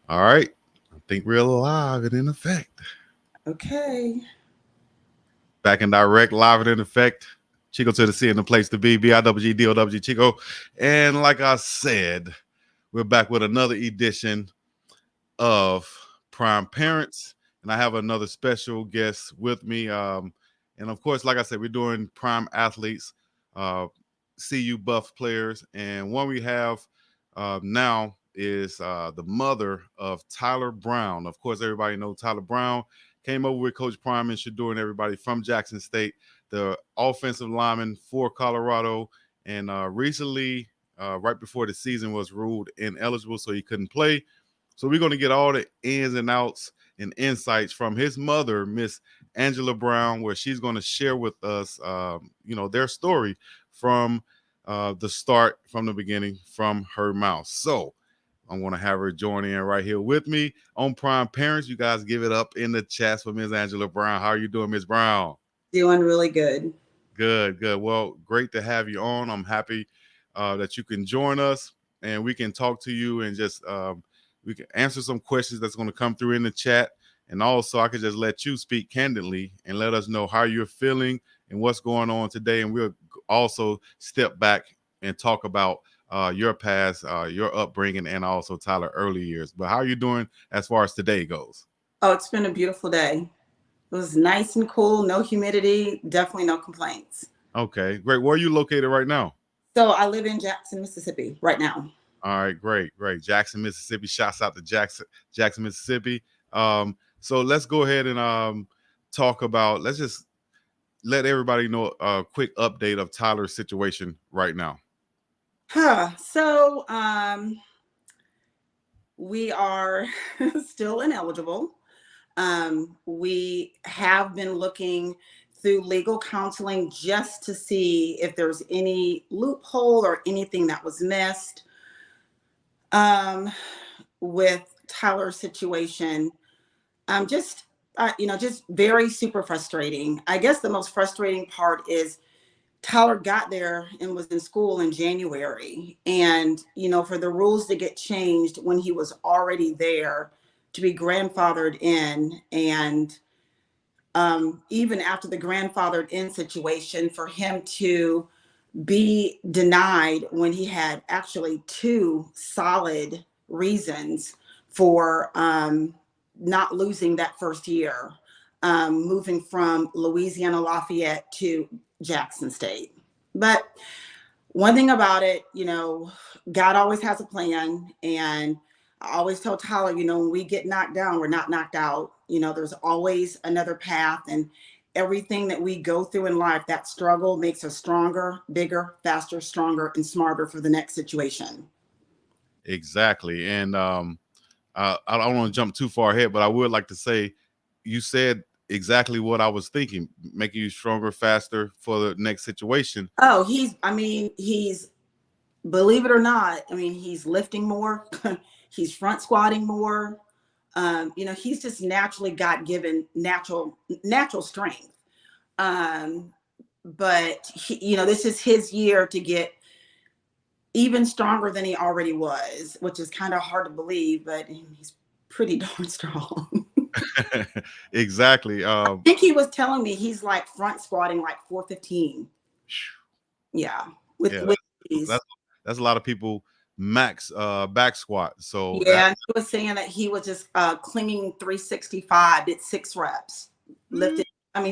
All right. I think we're live and in effect. Okay. Back in direct, live and in effect. Chico to the C and the place to be. BIWGDOWG Chico. And like I said, we're back with another edition of Prime Parents. And I have another special guest with me. And of course, like I said, we're doing Prime Athletes, uh, CU Buff players. And one we have now is the mother of Tyler Brown. Of course, everybody knows Tyler Brown. Came over with Coach Prime and Shador and everybody from Jackson State, the offensive lineman for Colorado. And recently, right before the season, was ruled ineligible, so he couldn't play. So we're going to get all the ins and outs and insights from his mother, Miss Angela Brown, where she's going to share with us, their story from the start, from the beginning, from her mouth. So I'm going to have her join in right here with me on Prime Parents. You guys give it up in the chats for Ms. Angela Brown. How are you doing, Ms. Brown? Doing really good. Good, good. Well, great to have you on. I'm happy that you can join us and we can talk to you and just we can answer some questions that's going to come through in the chat. And also, I could just let you speak candidly and let us know how you're feeling and what's going on today. And we'll also step back and talk about your past, your upbringing, and also Tyler early years. But how are you doing as far as today goes? Oh, it's been a beautiful day. It was nice and cool, no humidity, definitely no complaints. Okay, great. Where are you located right now? So I live in Jackson, Mississippi right now. All right, great, great. Jackson, Mississippi. Shouts out to Jackson, Mississippi. So let's go ahead and talk about. Let's just let everybody know a quick update of Tyler's situation right now. So we are still ineligible. We have been looking through legal counseling just to see if there's any loophole or anything that was missed. With Tyler's situation, just just very super frustrating. I guess the most frustrating part is Tyler got there and was in school in January, and for the rules to get changed when he was already there, to be grandfathered in, and even after the grandfathered in situation, for him to be denied when he had actually two solid reasons for not losing that first year, moving from Louisiana Lafayette to Jackson State. But one thing about it, God always has a plan. And I always tell Tyler, when we get knocked down, we're not knocked out. There's always another path. And everything that we go through in life, that struggle makes us stronger, bigger, faster, stronger, and smarter for the next situation. Exactly. And I don't want to jump too far ahead, but I would like to say you said exactly what I was thinking, making you stronger, faster for the next situation. Oh, he's, believe it or not, he's lifting more. He's front squatting more. He's just naturally got given natural strength. But this is his year to get even stronger than he already was, which is kind of hard to believe, but he's pretty darn strong. Exactly. I think he was telling me he's like front squatting like 415. Yeah. With Yeah, these. that's a lot of people max back squat. So Yeah, and he was saying that he was just clinging 365, did 6 reps, lifted.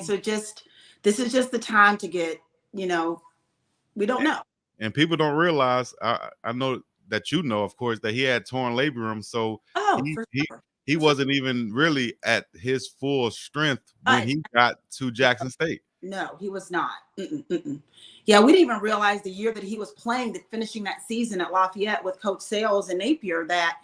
So this is just the time to get, we don't know. And people don't realize, I know that of course, that he had torn labrum, so For sure. he wasn't even really at his full strength when he got to Jackson State. No, he was not. Yeah, we didn't even realize the year that he was playing, finishing that season at Lafayette with Coach Sales and Napier, that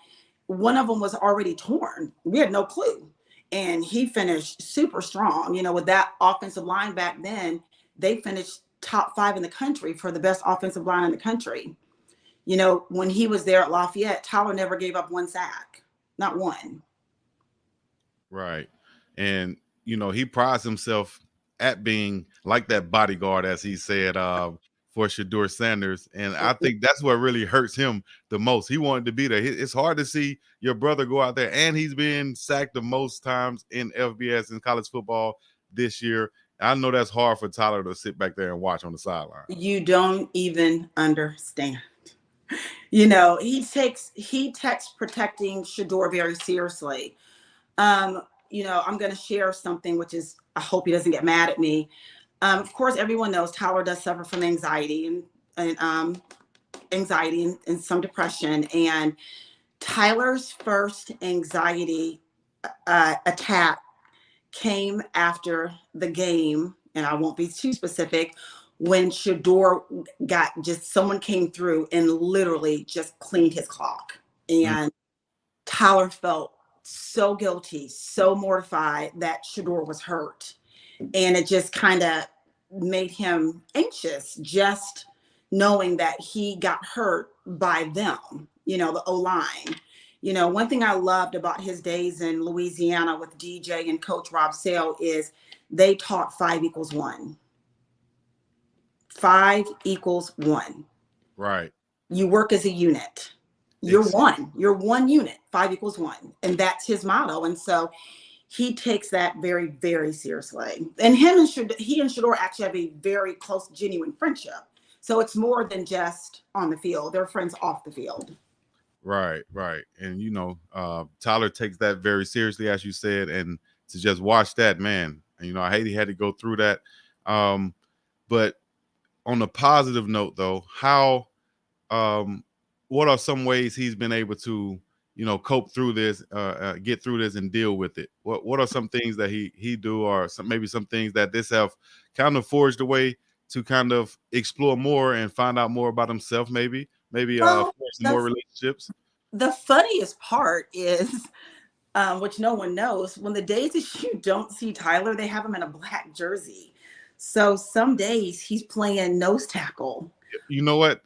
one of them was already torn. We had no clue. And he finished super strong. With that offensive line back then, they finished top 5 in the country for the best offensive line in the country. When he was there at Lafayette, Tyler never gave up one sack, not one. Right. And, he prides himself at being like that bodyguard, as he said, for Shedeur Sanders. And I think that's what really hurts him the most. He wanted to be there. It's hard to see your brother go out there, and he's been sacked the most times in FBS in college football this year. I know that's hard for Tyler to sit back there and watch on the sideline. You don't even understand. You know, he takes protecting Shedeur very seriously. You know, I'm going to share something, which is, I hope he doesn't get mad at me. Of course, everyone knows Tyler does suffer from anxiety and some depression. And Tyler's first anxiety attack came after the game, and I won't be too specific, when Shedeur someone came through and literally just cleaned his clock. And Tyler felt so guilty, so mortified that Shedeur was hurt. And it just kind of made him anxious, just knowing that he got hurt by them, you know, the O-line. You know, one thing I loved about his days in Louisiana with DJ and Coach Rob Sale is they taught 5 = 1. 5 = 1. Right. You work as a unit. You're one. You're one unit. 5 = 1. And that's his motto. And so he takes that very, very seriously. And he and Shedeur actually have a very close, genuine friendship. So it's more than just on the field. They're friends off the field. Right, right. And, you know, Tyler takes that very seriously, as you said, and to just watch that, man, and, you know, I hate he had to go through that. But on a positive note, though, what are some ways he's been able to, you know, cope through this, get through this and deal with it? What are some things that he do, or maybe some things that this have kind of forged a way to kind of explore more and find out more about himself, maybe forge some more relationships? The funniest part is, which no one knows, when the days that you don't see Tyler, they have him in a black jersey. So some days he's playing nose tackle. You know what?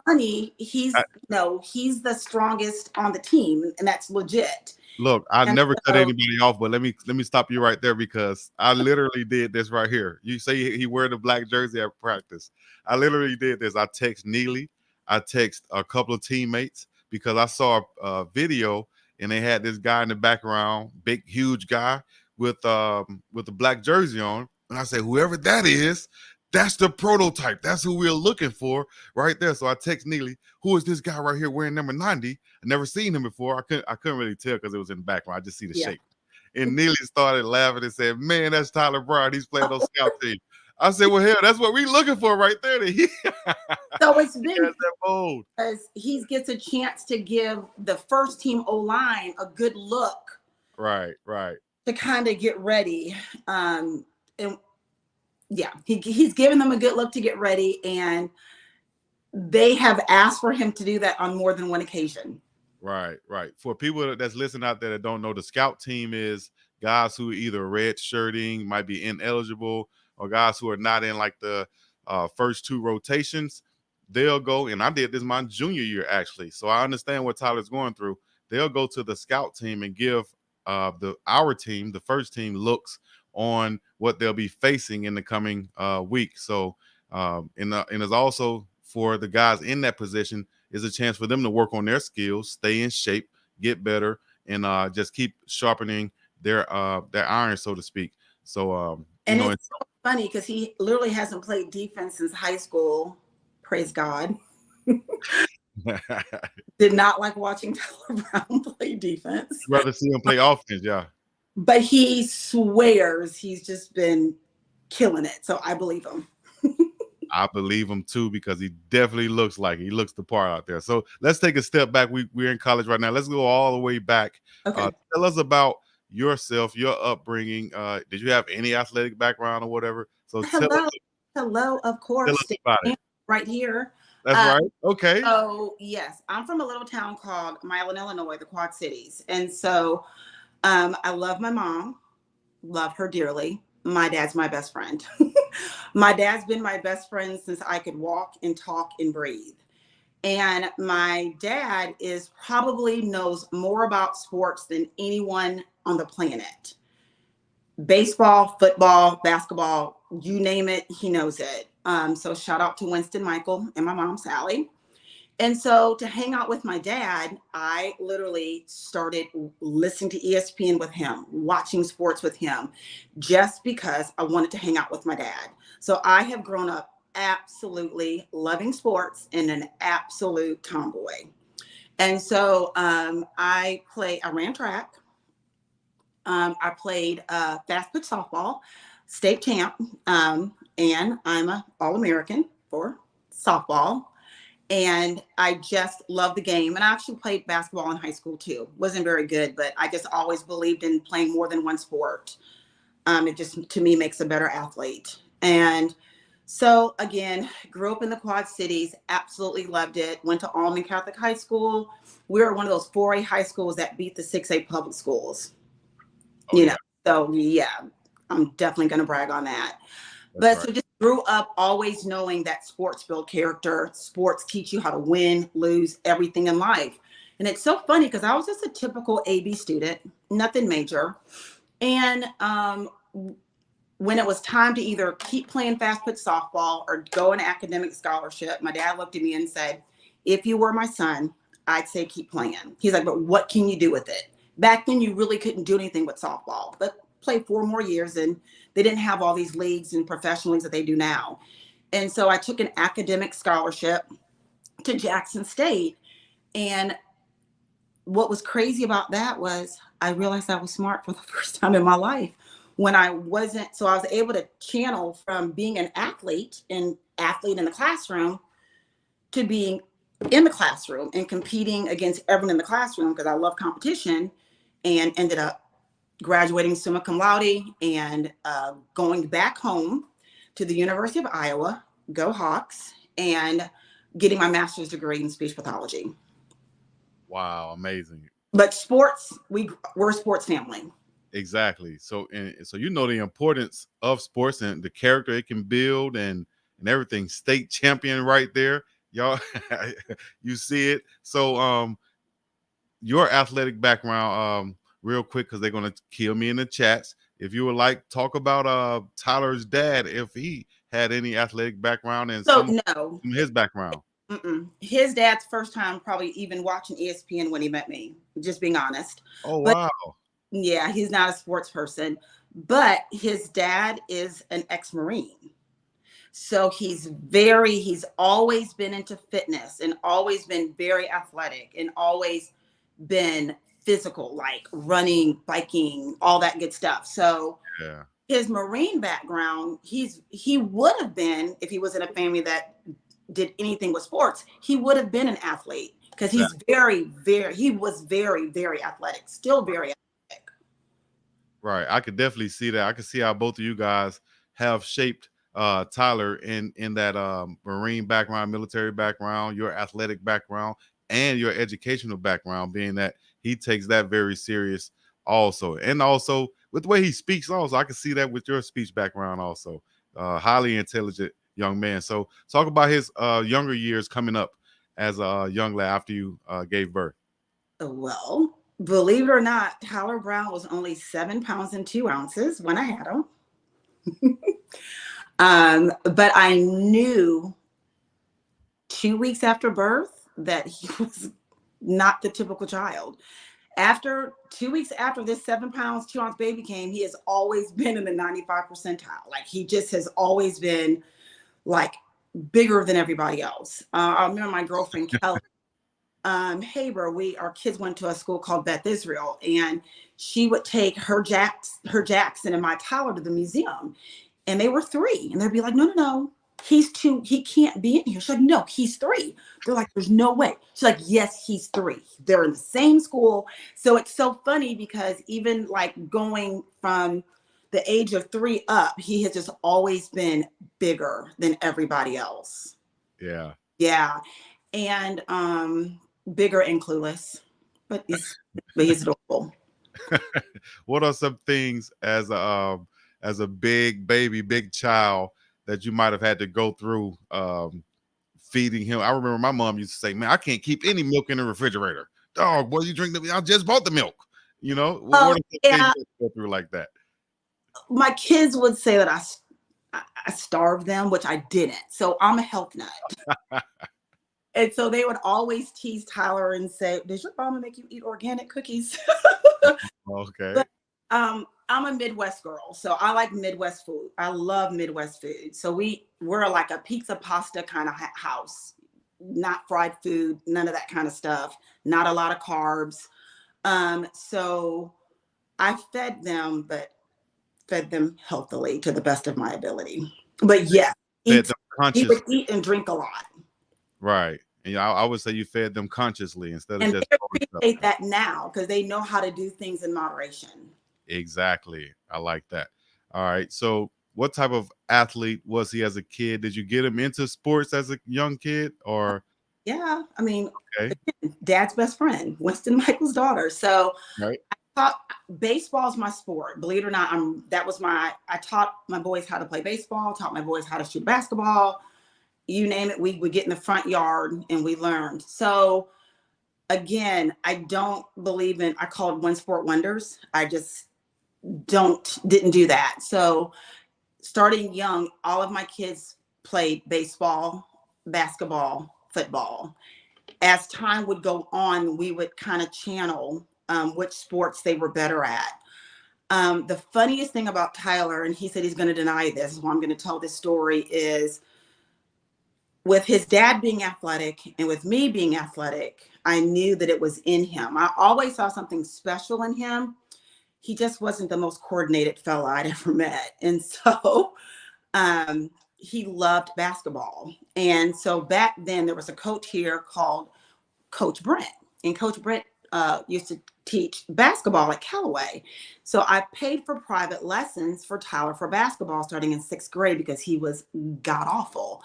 Funny. He's the strongest on the team, and that's legit. Look, I never cut anybody off, but let me stop you right there, because I literally did this right here. You say he wear the black jersey at practice. I literally did this. I text Neely. I text a couple of teammates, because I saw a video and they had this guy in the background, big, huge guy with the black jersey on. And I said, whoever that is, that's the prototype. That's who we're looking for right there. So I text Neely, who is this guy right here wearing number 90? I never seen him before. I couldn't really tell because it was in the background. I just see the shape. And Neely started laughing and said, man, that's Tyler Brown. He's playing on scout team. I said, well, hell, that's what we're looking for right there. So it's big because he gets a chance to give the first team O-line a good look. Right, right. To kind of get ready. And yeah, he's giving them a good look to get ready. And they have asked for him to do that on more than one occasion. Right, right. For people that's listening out there that don't know, the scout team is guys who are either red shirting, might be ineligible, or guys who are not in like the first 2 rotations. They'll go, and I did this my junior year actually, so I understand what Tyler's going through. They'll go to the scout team and give our team, the first team, looks on what they'll be facing in the coming week. So and it's also for the guys in that position is a chance for them to work on their skills, stay in shape, get better, and just keep sharpening their iron, so to speak. So and it's so funny because he literally hasn't played defense since high school. Praise God. Did not like watching Tyler Brown play defense. You'd rather see him play offense, yeah. But he swears he's just been killing it. So I believe him. I believe him too, because he definitely looks the part out there. So let's take a step back. We're in college right now. Let's go all the way back. Okay. Tell us about yourself, your upbringing. Did you have any athletic background or whatever? So hello, of course. Tell us about it. Right here. That's right. Okay. So yes, I'm from a little town called Milan, Illinois, the Quad Cities. And so I love my mom, love her dearly. My dad's my best friend. My dad's been my best friend since I could walk and talk and breathe. And my dad probably knows more about sports than anyone on the planet. Baseball, football, basketball, you name it, he knows it. So shout out to Winston Michael and my mom, Sally. And so to hang out with my dad, I literally started listening to ESPN with him, watching sports with him, just because I wanted to hang out with my dad. So I have grown up absolutely loving sports and an absolute tomboy. And so I ran track. I played fast pitch softball, state champ, and I'm an All-American for softball. And I just love the game. And I actually played basketball in high school too. Wasn't very good, but I just always believed in playing more than one sport. It just, to me, makes a better athlete. And so again, grew up in the Quad Cities, absolutely loved it. Went to Allman Catholic High School. We were one of those 4A high schools that beat the 6A public schools. Oh, yeah. So yeah, I'm definitely going to brag on that. That's So right. just grew up always knowing that sports build character. Sports teach you how to win, lose, everything in life. And it's so funny because I was just a typical AB student, nothing major. And when it was time to either keep playing fast pitch softball or go an academic scholarship, my dad looked at me and said, if you were my son, I'd say keep playing. He's like, but what can you do with it? Back then, you really couldn't do anything with softball, but played 4 more years and they didn't have all these leagues and professional leagues that they do now. And so I took an academic scholarship to Jackson State. And what was crazy about that was I realized I was smart for the first time in my life when I wasn't. So I was able to channel from being an athlete in the classroom to being in the classroom and competing against everyone in the classroom because I love competition, and ended up graduating summa cum laude and going back home to the University of Iowa, go Hawks, and getting my master's degree in speech pathology. Wow, amazing. But sports, we're a sports family. Exactly. So you know the importance of sports and the character it can build and everything. State champion right there. Y'all you see it. So your athletic background, real quick, because they're gonna kill me in the chats. If you would like talk about Tyler's dad, if he had any athletic background and So some no, his background. his dad's first time probably even watching ESPN when he met me, just being honest. Oh, But wow. yeah, he's not a sports person, but his dad is an ex-Marine. So he's always been into fitness and always been very athletic and always been physical, like running, biking, all that good stuff. So Yeah. his Marine background, he would have been, if he was in a family that did anything with sports, he would have been an athlete because he's he was very, very athletic, still very athletic. Right. I could definitely see that. I could see how both of you guys have shaped Tyler in that Marine background, military background, your athletic background, and your educational background, being that he takes that very serious also. And also with the way he speaks also, I can see that with your speech background also. Highly intelligent young man. So talk about his younger years coming up as a young lad after you gave birth. Well, believe it or not, Tyler Brown was only 7 pounds and 2 ounces when I had him. But I knew 2 weeks after birth that he was not the typical child. After 2 weeks after this 7 pounds, 2 ounce baby came, he has always been in the 95 percentile. Like he just has always been like bigger than everybody else. I remember my girlfriend Kelly Haber, our kids went to a school called Beth Israel, and she would take her Jackson and my Tyler to the museum, and they were 3, and they'd be like, no, he's 2, he can't be in here. She's like, no, he's 3. They're like, there's no way. She's like, yes, he's 3. They're in the same school. So it's so funny because even like going from the age of 3 up, he has just always been bigger than everybody else. Yeah. And bigger and clueless, but he's adorable. What are some things as a big baby, big child that you might have had to go through feeding him? I remember my mom used to say, man, I can't keep any milk in the refrigerator. Dog, boy, you drink I just bought the milk. What are some things that you go through like that? My kids would say that I starved them, which I didn't. So I'm a health nut. And so they would always tease Tyler and say, "Does your mama make you eat organic cookies?" Okay. But I'm a Midwest girl, so I like Midwest food. I love Midwest food. So we're like a pizza pasta kind of house, not fried food, none of that kind of stuff, not a lot of carbs. So I fed them healthily to the best of my ability. But yeah, Fed eat, them he would conscious, eat and drink a lot. right? And I would say you fed them consciously instead of And just they throwing stuff. appreciate that now because they know how to do things in moderation. Exactly. I like that. All right. So, what type of athlete was he as a kid? Did you get him into sports as a young kid, or Yeah, I mean, okay? dad's best friend, Winston Michael's daughter. So Right. taught baseball is my sport. Believe it or not, I taught my boys how to play baseball, taught my boys how to shoot basketball. You name it, we would get in the front yard and we learned. So again, I don't believe in, I call it one sport wonders. I just didn't do that. So starting young, all of my kids played baseball, basketball, football. As time would go on, we would kind of channel which sports they were better at. The funniest thing about Tyler, and he said he's going to deny this, is why I'm going to tell this story, is with his dad being athletic and with me being athletic, I knew that it was in him. I always saw something special in him. He just wasn't the most coordinated fella I'd ever met. And so he loved basketball. And so back then there was a coach here called Coach Brent. And Coach Brent used to teach basketball at Callaway. So I paid for private lessons for Tyler for basketball starting in 6th grade because he was god awful.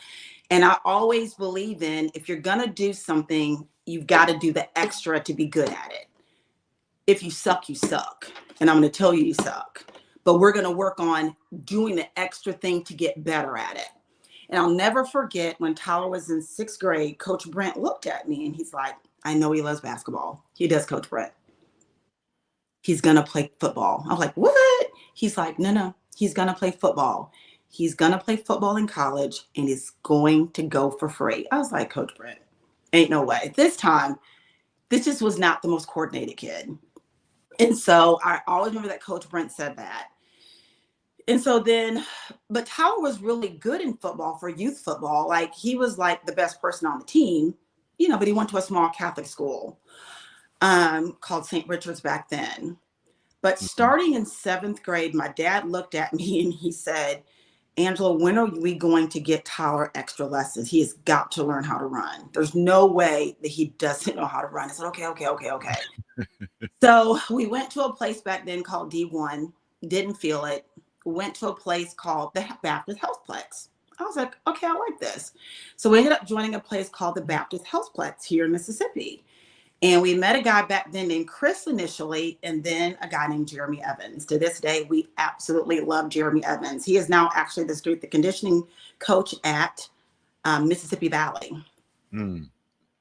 And I always believe in, if you're going to do something, you've got to do the extra to be good at it. If you suck, you suck. And I'm going to tell you suck. But we're going to work on doing the extra thing to get better at it. And I'll never forget when Tyler was in 6th grade, Coach Brent looked at me and he's like, "I know he loves basketball." He does, Coach Brent. "He's going to play football." I was like, "What?" He's like, "No, he's going to play football. He's going to play football in college and he's going to go for free." I was like, "Coach Brent, ain't no way." This time, this just was not the most coordinated kid. And so I always remember that Coach Brent said that. And so then, but Tyler was really good in football for youth football. Like he was like the best person on the team, but he went to a small Catholic school called St. Richard's back then. But Mhm. starting in 7th grade, my dad looked at me and he said, "Angela, when are we going to get Tyler extra lessons? He has got to learn how to run. There's no way that he doesn't know how to run." I said, "Okay, okay, okay, okay." So we went to a place back then called D1, didn't feel it. Went to a place called the Baptist Healthplex. I was like, "Okay, I like this." So we ended up joining a place called the Baptist Healthplex here in Mississippi. And we met a guy back then named Chris initially, and then a guy named Jeremy Evans. To this day, we absolutely love Jeremy Evans. He is now actually the strength and conditioning coach at Mississippi Valley. Mm.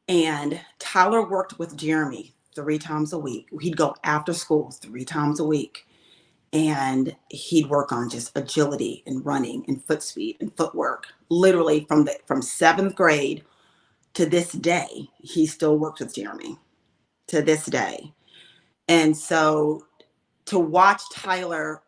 And Tyler worked with Jeremy 3 times a week. He'd go after school 3 times a week. And he'd work on just agility and running and foot speed and footwork. Literally from 7th grade to this day, he still works with Jeremy to this day. And so to watch Tyler,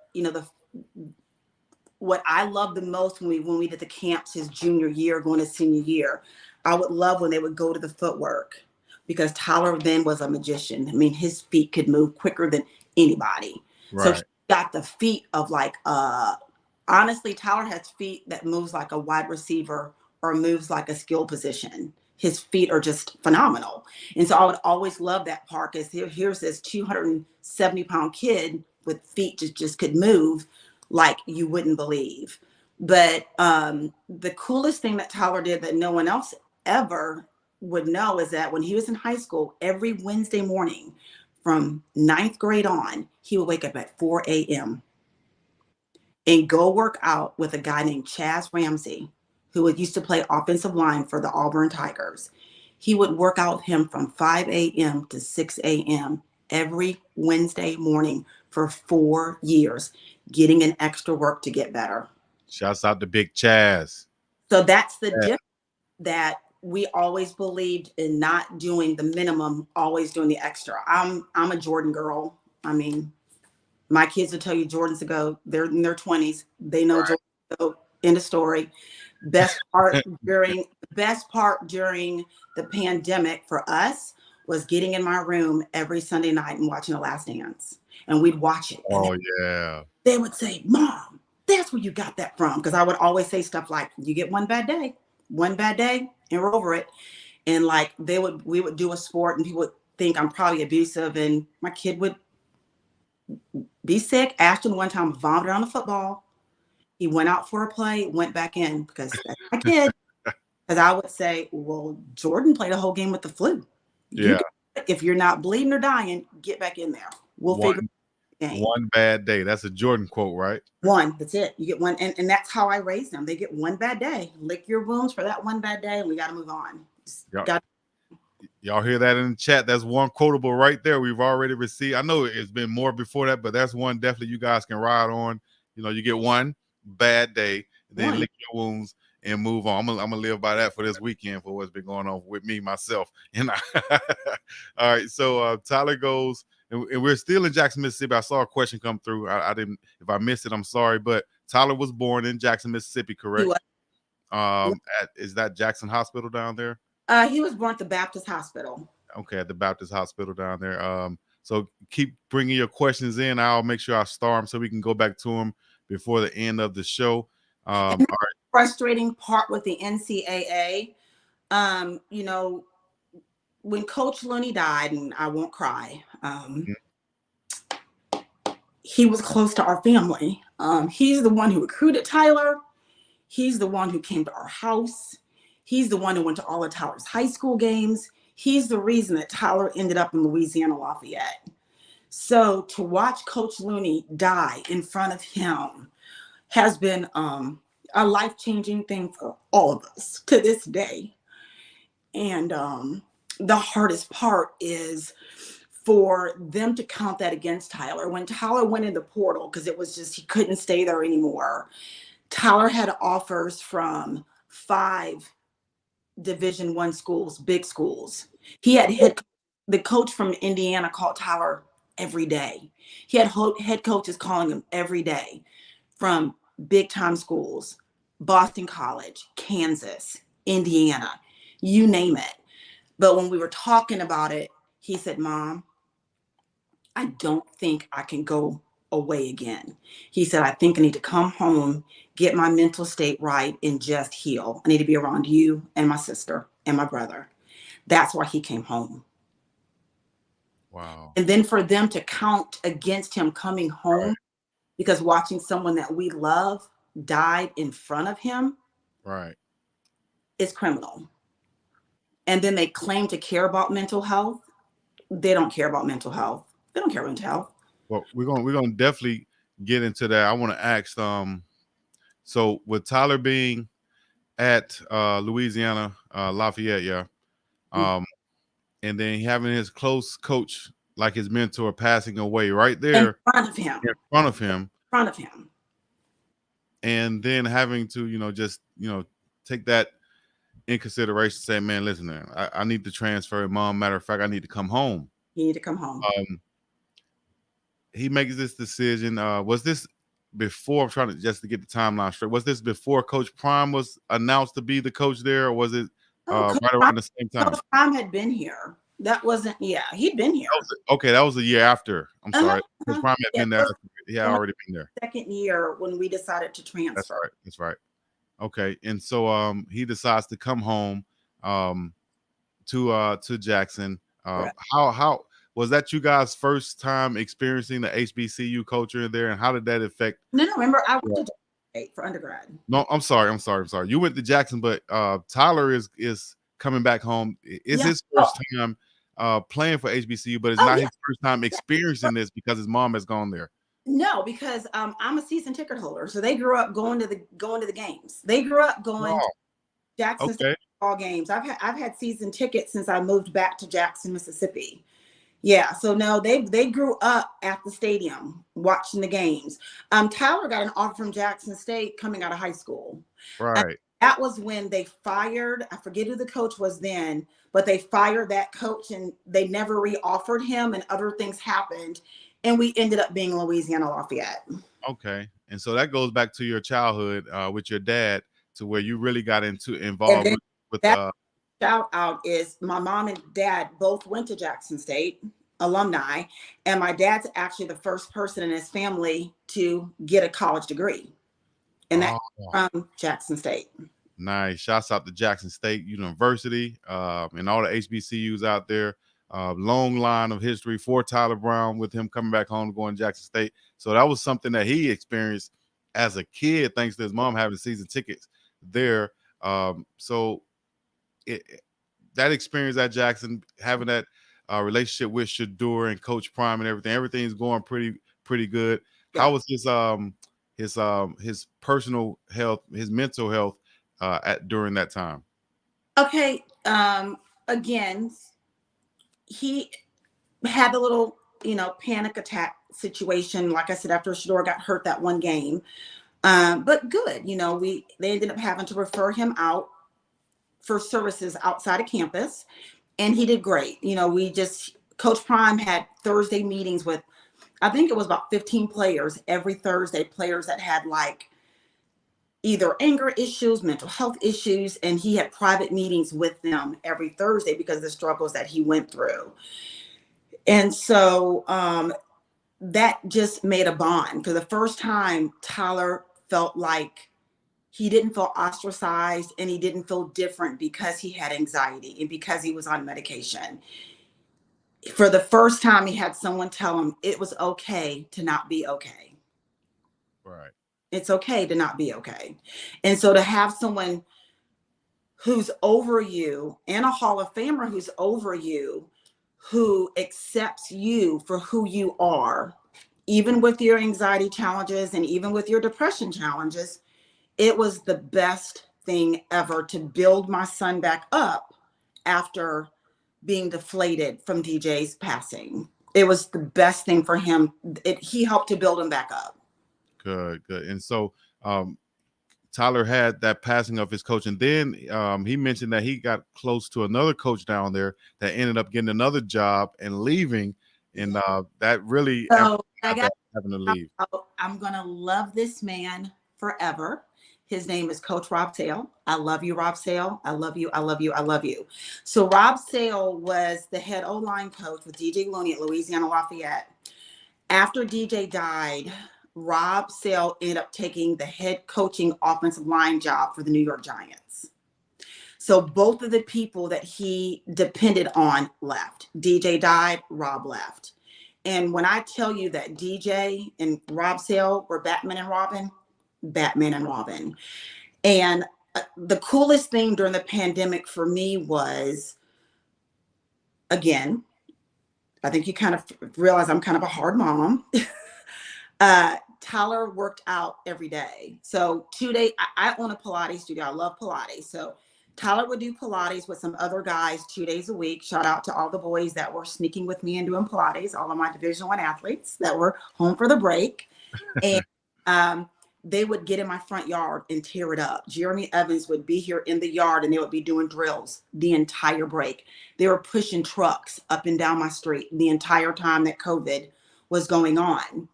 what I love the most when we did the camps his junior year, going to senior year, I would love when they would go to the footwork because Tyler then was a magician. I mean, his feet could move quicker than anybody. So he Right. got the feet of like honestly, Tyler has feet that moves like a wide receiver or moves like a skill position. His feet are just phenomenal. And so I would always love that part because here's this 270-pound kid with feet just could move like you wouldn't believe. But the coolest thing that Tyler did that no one else ever would know is that when he was in high school, every Wednesday morning from 9th grade on, he would wake up at 4 a.m. and go work out with a guy named Chaz Ramsey, who used to play offensive line for the Auburn Tigers. He would work out with him from 5 a.m. to 6 a.m. every Wednesday morning for 4 years, getting an extra work to get better. Shouts out to Big Chaz. So that's the difference, that we always believed in not doing the minimum, always doing the extra. I'm a Jordan girl. I mean, my kids will tell you Jordans ago, they're in their 20s. They know Jordan ago, end of story. Best part during the pandemic for us was getting in my room every Sunday night and watching The Last Dance. And we'd watch it. And they would say, Mom, that's where you got that from. Because I would always say stuff like, you get one bad day, and we're over it. And like we would do a sport and people would think I'm probably abusive, and my kid would be sick. Ashton one time vomited on the football. He went out for a play, went back in, because that's my kid. Because I would say, well, Jordan played a whole game with the flu. If you're not bleeding or dying, get back in there. We'll figure it out. One bad day. That's a Jordan quote, right? One. That's it. You get one. And that's how I raised them. They get one bad day. Lick your wounds for that one bad day, and we got to move on. Y'all hear that in the chat? That's one quotable right there. We've already received. I know it's been more before that, but that's one definitely you guys can ride on. You know, you get one bad day, then lick your wounds and move on. I'm gonna live by that for this weekend for what's been going on with me, myself. And all right, so Tyler goes, and we're still in Jackson, Mississippi. I saw a question come through. I didn't, if I missed it, I'm sorry, but Tyler was born in Jackson, Mississippi, correct? Is that Jackson Hospital down there? He was born at the Baptist Hospital. Okay, at the Baptist Hospital down there. So keep bringing your questions in. I'll make sure I star them so we can go back to them before the end of the show. All right. Frustrating part with the NCAA, you know, when Coach Looney died, and I won't cry, he was close to our family. He's the one who recruited Tyler. He's the one who came to our house. He's the one who went to all of Tyler's high school games. He's the reason that Tyler ended up in Louisiana Lafayette. So to watch Coach Looney die in front of him has been a life-changing thing for all of us to this day. And the hardest part is for them to count that against Tyler. When Tyler went in the portal, because it was just, he couldn't stay there anymore. Tyler had offers from 5 Division I schools, big schools. He had the coach from Indiana called Tyler every day. He had head coaches calling him every day from big time schools, Boston College, Kansas, Indiana, you name it. But when we were talking about it, he said, Mom, I don't think I can go away again. He said, I think I need to come home, get my mental state right, and just heal. I need to be around you and my sister and my brother. That's why he came home. Wow. And then for them to count against him coming home, because watching someone that we love died in front of him, is criminal. And then they claim to care about mental health. They don't care about mental health. They don't care about mental health. Well, we're gonna definitely get into that. I want to ask, so with Tyler being at Louisiana Lafayette, and then having his close coach, like his mentor, passing away right there in front of him, and then having to just take that in consideration, say, man, listen, man, I need to transfer. Mom, matter of fact, I need to come home. You need to come home. He makes this decision. Was this before? I'm trying to just to get the timeline straight. Was this before Coach Prime was announced to be the coach there, or was it right around the same time? Coach Prime had been here. That wasn't. Yeah, he'd been here. That was a year after. I'm sorry. Coach Prime had been there. He had already been there. Second year when we decided to transfer. That's right. Okay, and so he decides to come home to Jackson. How was that you guys' first time experiencing the HBCU culture there, and how did that affect? No, remember I went to Jackson for undergrad. No, I'm sorry. You went to Jackson, but Tyler is coming back home. It's his first time playing for HBCU, but it's not his first time experiencing this because his mom has gone there. No, because I'm a season ticket holder, so they grew up going to the games. They grew up going to Jackson all games. I've had season tickets since I moved back to Jackson, Mississippi. Yeah, so no, they grew up at the stadium watching the games. Tyler got an offer from Jackson State coming out of high school. And Right. that was when they fired, I forget who the coach was then, but they fired that coach and they never re-offered him and other things happened. And we ended up being Louisiana Lafayette. Okay. And so that goes back to your childhood with your dad, to where you really got into And involved then with that shout out is my mom and dad both went to Jackson State, alumni, and my dad's actually the first person in his family to get a college degree, and that oh, from Jackson State. nice. Shouts out to Jackson State University and all the HBCUs out there. Long line of history for Tyler Brown, with him coming back home, going to Jackson State. So that was something that he experienced as a kid, thanks to his mom having season tickets there. So it, that experience at Jackson, having that relationship with Shador and Coach Prime and everything's going pretty good. Yeah. How was his personal health, his mental health at during that time? Okay. Again, he had a little, panic attack situation. Like I said, after Shador got hurt that one game, but good. They ended up having to refer him out for services outside of campus, and he did great. Coach Prime had Thursday meetings with, I think it was about 15 players every Thursday, players that had like either anger issues, mental health issues, and he had private meetings with them every Thursday because of the struggles that he went through. And so that just made a bond. For the first time, Tyler felt like he didn't feel ostracized and he didn't feel different because he had anxiety and because he was on medication. For the first time, he had someone tell him it was okay to not be okay. Right. It's okay to not be okay. And so to have someone who's over you and a Hall of Famer who's over you, who accepts you for who you are, even with your anxiety challenges and even with your depression challenges, it was the best thing ever to build my son back up after being deflated from DJ's passing. It was the best thing for him. He helped to build him back up. Good. And so Tyler had that passing of his coach, and then he mentioned that he got close to another coach down there that ended up getting another job and leaving, and that really So I got having to leave. I'm gonna love this man forever. His name is Coach Rob Sale. I love you, Rob Sale. I love you. I love you. I love you. So Rob Sale was the head O-line coach with DJ Looney at Louisiana Lafayette. After DJ died, Rob Sale ended up taking the head coaching offensive line job for the New York Giants. So both of the people that he depended on left. DJ died, Rob left. And when I tell you that DJ and Rob Sale were Batman and Robin, Batman and Robin. And the coolest thing during the pandemic for me was, again, I think you kind of realize I'm kind of a hard mom. Tyler worked out every day. So 2 days, I own a Pilates studio. I love Pilates. So Tyler would do Pilates with some other guys 2 days a week. Shout out to all the boys that were sneaking with me and doing Pilates, all of my Division I athletes that were home for the break. And they would get in my front yard and tear it up. Jeremy Evans would be here in the yard and they would be doing drills the entire break. They were pushing trucks up and down my street the entire time that COVID was going on.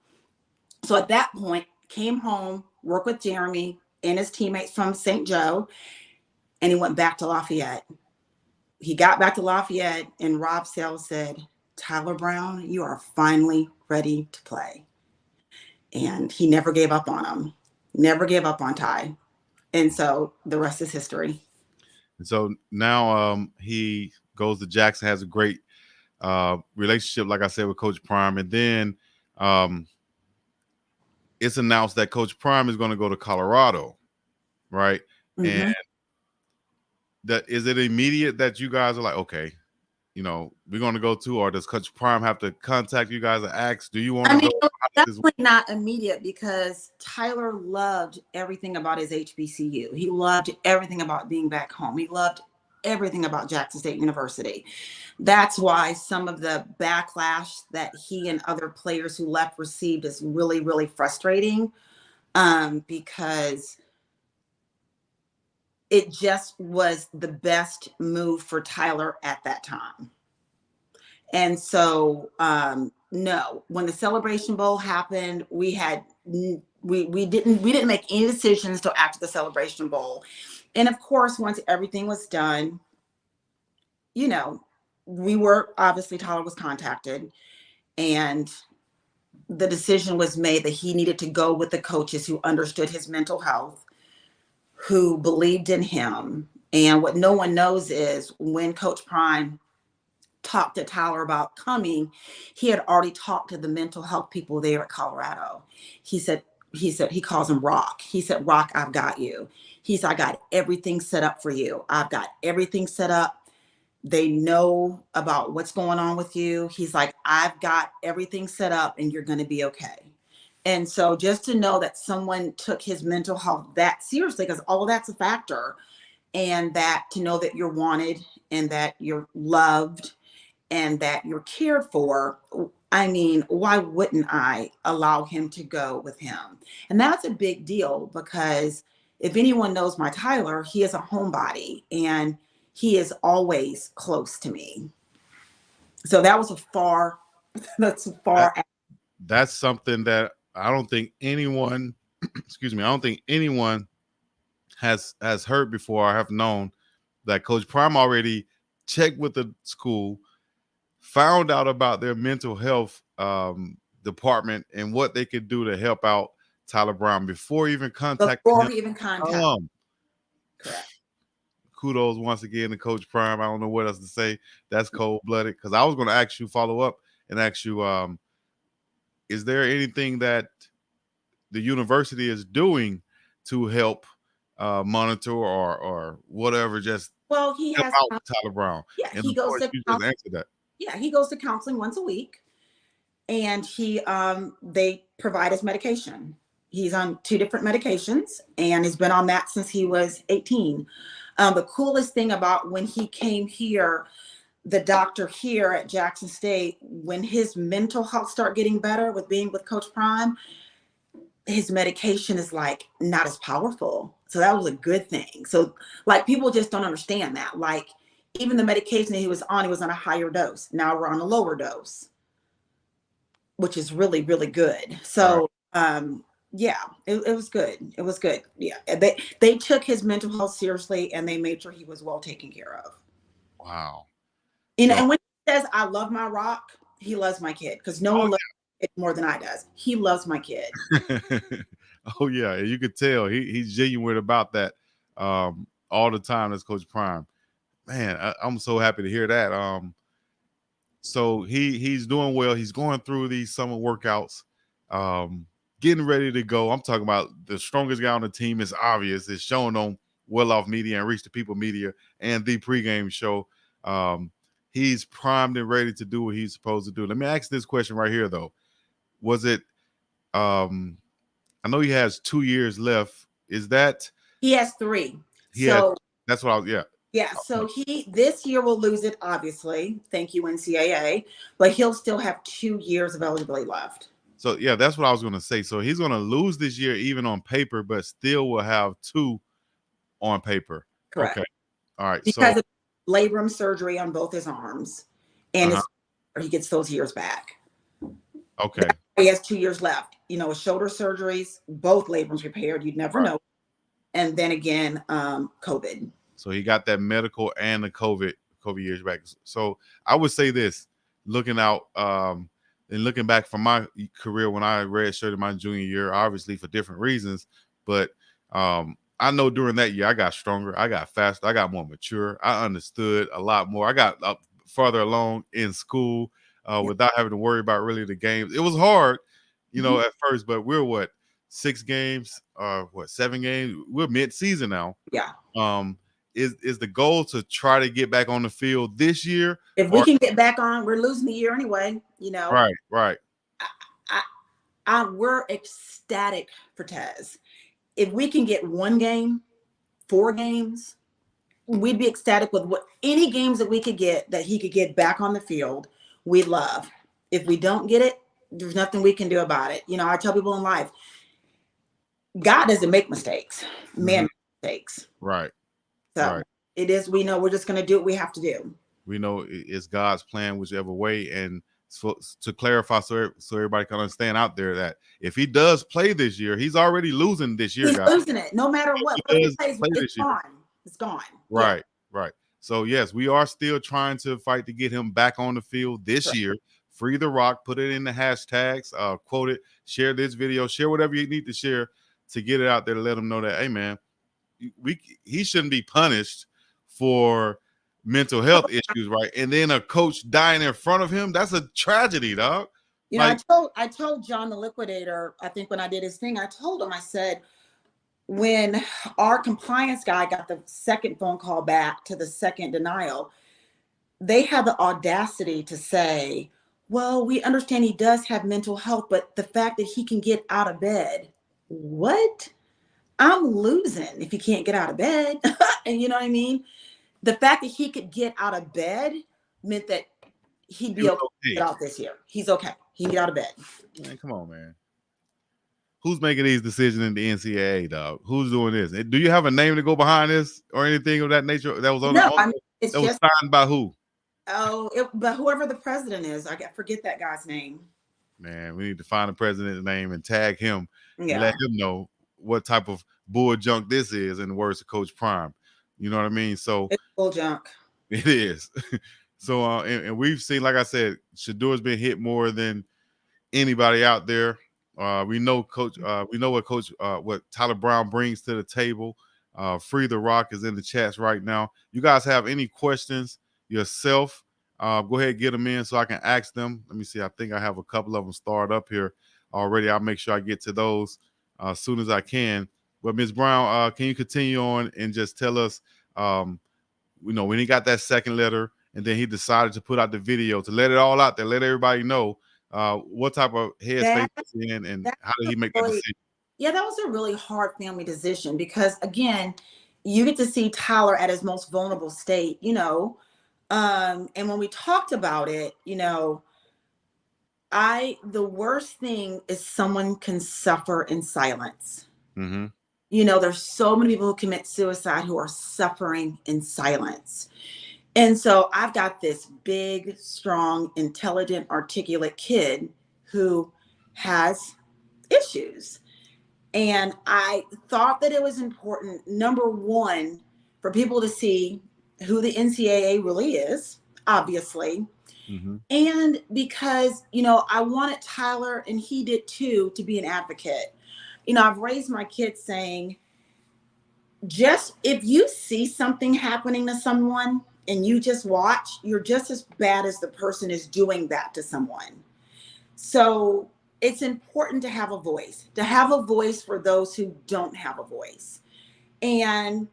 So at that point, came home, worked with Jeremy and his teammates from St. Joe, and he went back to Lafayette. He got back to Lafayette and Rob Sale said, Tyler Brown, you are finally ready to play. And he never gave up on him, never gave up on Ty. And so the rest is history. And so now he goes to Jackson, has a great relationship, like I said, with Coach Prime. And then it's announced that Coach Prime is going to go to Colorado, right? Mm-hmm. And that is it immediate that you guys are like, okay, we're going to go to, or does Coach Prime have to contact you guys and ask, do you want to go? Definitely not immediate, because Tyler loved everything about his HBCU. He loved everything about being back home. He loved everything about Jackson State University. That's why some of the backlash that he and other players who left received is really, really frustrating, because it just was the best move for Tyler at that time. And so, no, when the Celebration Bowl happened, we didn't make any decisions till after the Celebration Bowl. And of course, once everything was done, you know, Tyler was contacted, and the decision was made that he needed to go with the coaches who understood his mental health, who believed in him. And what no one knows is when Coach Prime talked to Tyler about coming, he had already talked to the mental health people there at Colorado. He said, he calls him Rock. He said, Rock, I've got you. He said, I got everything set up for you. I've got everything set up. They know about what's going on with you. He's like, I've got everything set up and you're going to be okay. And so just to know that someone took his mental health that seriously, because all of that's a factor, and that to know that you're wanted and that you're loved and that you're cared for, I mean, why wouldn't I allow him to go with him? And that's a big deal, because if anyone knows my Tyler, he is a homebody and he is always close to me. So that was that's something that I don't think anyone, excuse me, I don't think anyone has heard before or have known, that Coach Prime already checked with the school, found out about their mental health department and what they could do to help out Tyler Brown before even contacting him. Correct. Kudos once again to Coach Prime. I don't know what else to say. That's cold-blooded. Because I was going to ask you, follow up and ask you, is there anything that the university is doing to help monitor or whatever, just he help has out Tyler Brown? Yeah, and he goes to you just answered that. Yeah, he goes to counseling once a week, and they provide his medication. He's on 2 different medications and has been on that since he was 18. The coolest thing about when he came here, the doctor here at Jackson State, when his mental health started getting better with being with Coach Prime, his medication is like not as powerful. So that was a good thing. So like people just don't understand that. Like even the medication that he was on a higher dose. Now we're on a lower dose, which is really, really good. So yeah, it was good. It was good. Yeah. They took his mental health seriously and they made sure he was well taken care of. Wow. You know, and when he says, I love my Rock, he loves my kid, because no one loves it more than I does. He loves my kid. Oh, yeah. You could tell he's genuine about that all the time. That's Coach Prime. Man, I'm so happy to hear that. So he's doing well. He's going through these summer workouts, getting ready to go. I'm talking about the strongest guy on the team is obvious. It's shown on Well Off Media and Reach the People Media and the pregame show. He's primed and ready to do what he's supposed to do. Let me ask this question right here, though. Was it I know he has 2 years left. Is that he has 3? That's what I was, yeah. Yeah, so he this year will lose it, obviously. Thank you, NCAA. But he'll still have 2 years of eligibility left. So, yeah, that's what I was going to say. So he's going to lose this year even on paper, but still will have 2 on paper. Correct. Okay. All right. Because of labrum surgery on both his arms, and he gets those years back. Okay. He has 2 years left. You know, with shoulder surgeries, both labrums repaired. You'd never know. And then again, COVID. So he got that medical and the COVID years back. So I would say this, looking out and looking back from my career when I redshirted my junior year, obviously for different reasons, but I know during that year I got stronger, I got faster, I got more mature, I understood a lot more. I got farther along in school without having to worry about really the games. It was hard, you know, at first, but we're 6 games, 7 games? We're mid-season now. Yeah. Is the goal to try to get back on the field this year? If we can get back on, we're losing the year anyway, you know. Right. We're ecstatic for Tez. If we can get 1 game, 4 games, we'd be ecstatic with what any games that we could get that he could get back on the field. We love. If we don't get it, there's nothing we can do about it. You know, I tell people in life, God doesn't make mistakes. Man makes mistakes. Right. So Right. it is, we know we're just going to do what we have to do. We know it's God's plan, whichever way. And so, to clarify, so everybody can understand out there, that if he does play this year, he's already losing this year, He's guys. losing it no matter what. He does Plays, play it's this year. gone. It's gone. Right, right. So yes, we are still trying to fight to get him back on the field this year. Free the Rock. Put it in the hashtags. Quote it. Share this video. Share whatever you need to share to get it out there to let him know that, hey man, he shouldn't be punished for mental health issues, right? And then a coach dying in front of him, that's a tragedy, dog. You know, I told John the Liquidator, I think when I did his thing, I told him, I said, when our compliance guy got the second phone call back to the second denial, they had the audacity to say, well, we understand he does have mental health, but the fact that he can get out of bed, what? I'm losing if he can't get out of bed. And you know what I mean? The fact that he could get out of bed meant that he'd be okay to get out this year. He's okay. He can get out of bed. Man, come on, man. Who's making these decisions in the NCAA, dog? Who's doing this? Do you have a name to go behind this or anything of that nature? That was on it's that just was signed by who? But whoever the president is, forget that guy's name. Man, we need to find the president's name and tag him and Yeah. let him know what type of bull junk this is, in the words of Coach Prime. You know what I mean? So it's bull junk. It is. So and we've seen, like I said, Shador's been hit more than anybody out there. We know Coach. We know what Tyler Brown brings to the table. Free the Rock is in the chats right now. You guys have any questions yourself? Go ahead, get them in so I can ask them. Let me see. I think I have a couple of them started up here already. I'll make sure I get to those as soon as I can. But Ms. Brown, can you continue on and just tell us, when he got that second letter and then he decided to put out the video to let it all out there, let everybody know what type of headspace he's in and how did he make that decision? Yeah, that was a really hard family decision because, again, you get to see Tyler at his most vulnerable state, and when we talked about it, the worst thing is someone can suffer in silence. Mm-hmm. There's so many people who commit suicide who are suffering in silence. And so I've got this big, strong, intelligent, articulate kid who has issues. And I thought that it was important, number one, for people to see who the NCAA really is, obviously. Mm-hmm. And because, I wanted Tyler, and he did too, to be an advocate. I've raised my kids saying, just if you see something happening to someone and you just watch, you're just as bad as the person is doing that to someone. So it's important to have a voice for those who don't have a voice. And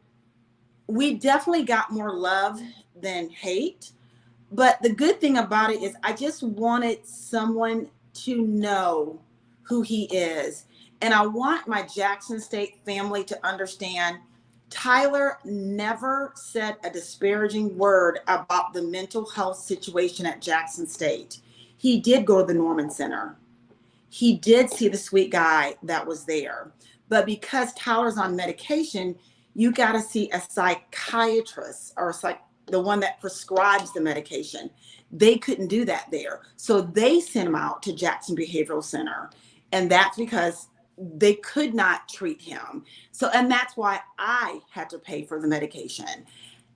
we definitely got more love than hate. But the good thing about it is I just wanted someone to know who he is. And I want my Jackson State family to understand Tyler never said a disparaging word about the mental health situation at Jackson State. He did go to the Norman Center. He did see the sweet guy that was there. But because Tyler's on medication, you got to see a psychiatrist or the one that prescribes the medication. They couldn't do that there. So they sent him out to Jackson Behavioral Center. And that's because they could not treat him. And that's why I had to pay for the medication.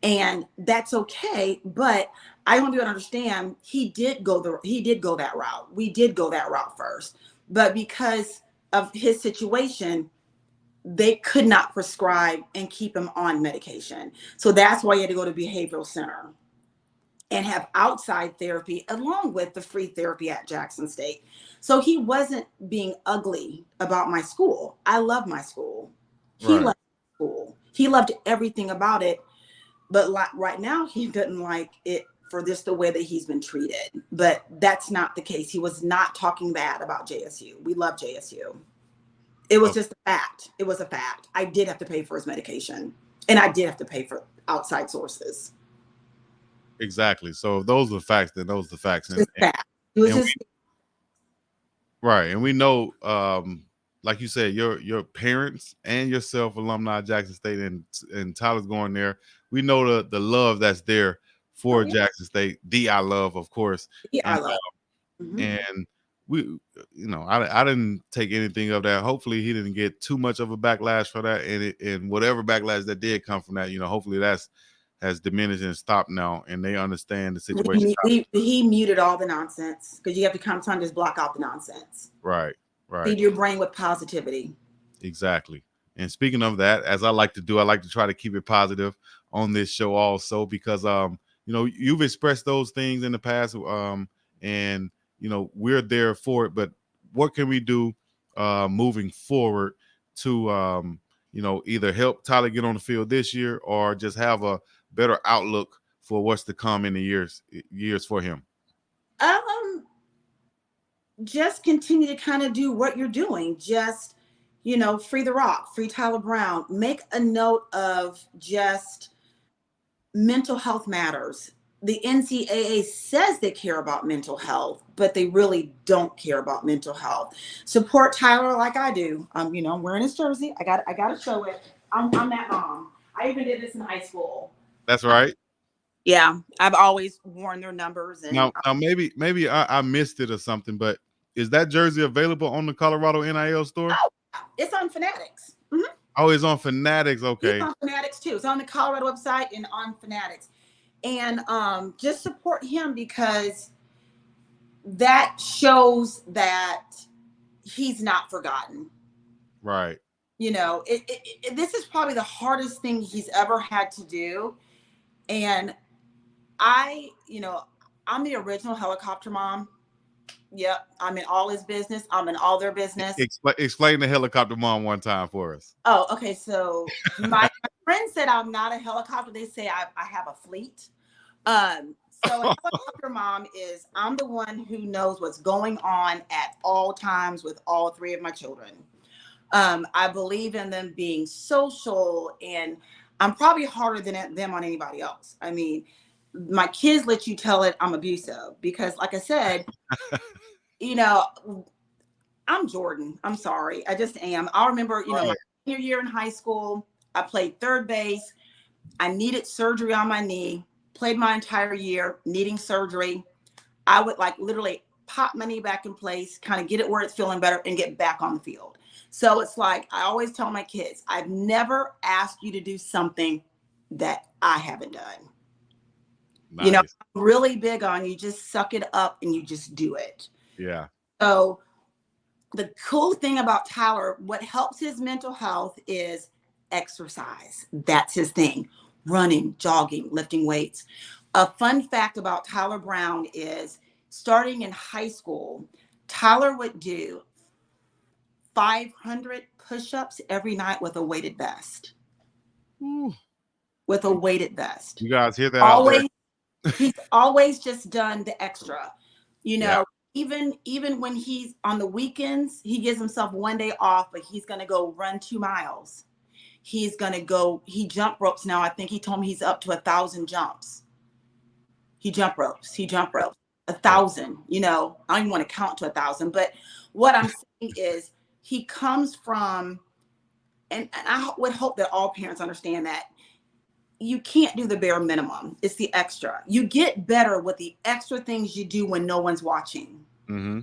And that's okay. But I want people to understand he did go that route. We did go that route first. But because of his situation, they could not prescribe and keep him on medication. So that's why he had to go to behavioral center and have outside therapy along with the free therapy at Jackson State. So he wasn't being ugly about my school. I love my school. He loved school. He loved everything about it. But right now, he doesn't like it for the way that he's been treated. But that's not the case. He was not talking bad about JSU. We love JSU. It was just a fact. It was a fact. I did have to pay for his medication. And I did have to pay for outside sources. Exactly. So if those are facts, then those are the facts. Just that. It was and just right. And we know, like you said, your parents and yourself, alumni of Jackson State, and Tyler's going there. We know the love that's there for Jackson State. I love, of course. I love. And we, I didn't take anything of that. Hopefully he didn't get too much of a backlash for that. And whatever backlash that did come from that, hopefully that's has diminished and stopped now, and they understand the situation. He muted all the nonsense, because you have to sometimes just block out the nonsense. Right. Feed your brain with positivity. Exactly. And speaking of that, as I like to do, I like to try to keep it positive on this show also, because you've expressed those things in the past, and we're there for it. But what can we do moving forward to either help Tyler get on the field this year, or just have a better outlook for what's to come in the years for him? Just continue to kind of do what you're doing. Just, free the rock, free Tyler Brown. Make a note of just mental health matters. The NCAA says they care about mental health, but they really don't care about mental health. Support Tyler like I do. I'm wearing his jersey. I got to show it. I'm that mom. I even did this in high school. That's right. Yeah, I've always worn their numbers. And now maybe I missed it or something, but is that jersey available on the Colorado NIL store? Oh, it's on Fanatics. Mm-hmm. Oh, it's on Fanatics. Okay. It's on Fanatics too. It's on the Colorado website and on Fanatics. And just support him, because that shows that he's not forgotten. Right. This is probably the hardest thing he's ever had to do. And I'm the original helicopter mom. Yep. I'm in all his business. I'm in all their business. Explain the helicopter mom one time for us. Oh, okay. So my friend said I'm not a helicopter. They say I have a fleet. So a helicopter mom is, I'm the one who knows what's going on at all times with all three of my children. I believe in them being social, and I'm probably harder than them on anybody else. I mean, my kids let you tell it I'm abusive, because like I said, I'm Jordan. I'm sorry. I just am. I remember, my senior year in high school, I played third base. I needed surgery on my knee, played my entire year needing surgery. I would literally pop my knee back in place, kind of get it where it's feeling better, and get back on the field. So it's like, I always tell my kids, I've never asked you to do something that I haven't done. Nice. I'm really big on, you just suck it up and you just do it. Yeah. So the cool thing about Tyler, what helps his mental health is exercise. That's his thing. Running, jogging, lifting weights. A fun fact about Tyler Brown is, starting in high school, Tyler would do 500 push-ups every night with a weighted vest. Ooh. With a weighted vest. You guys hear that? Always, he's always just done the extra. Even when he's on the weekends, he gives himself one day off, but he's going to go run 2 miles. He's going to go, he jump ropes now. I think he told me he's up to 1,000 jumps. He jump ropes. 1,000, I don't even want to count to 1,000, but what I'm saying is, he comes from, and I would hope that all parents understand that you can't do the bare minimum. It's the extra. You get better with the extra things you do when no one's watching. Mm-hmm.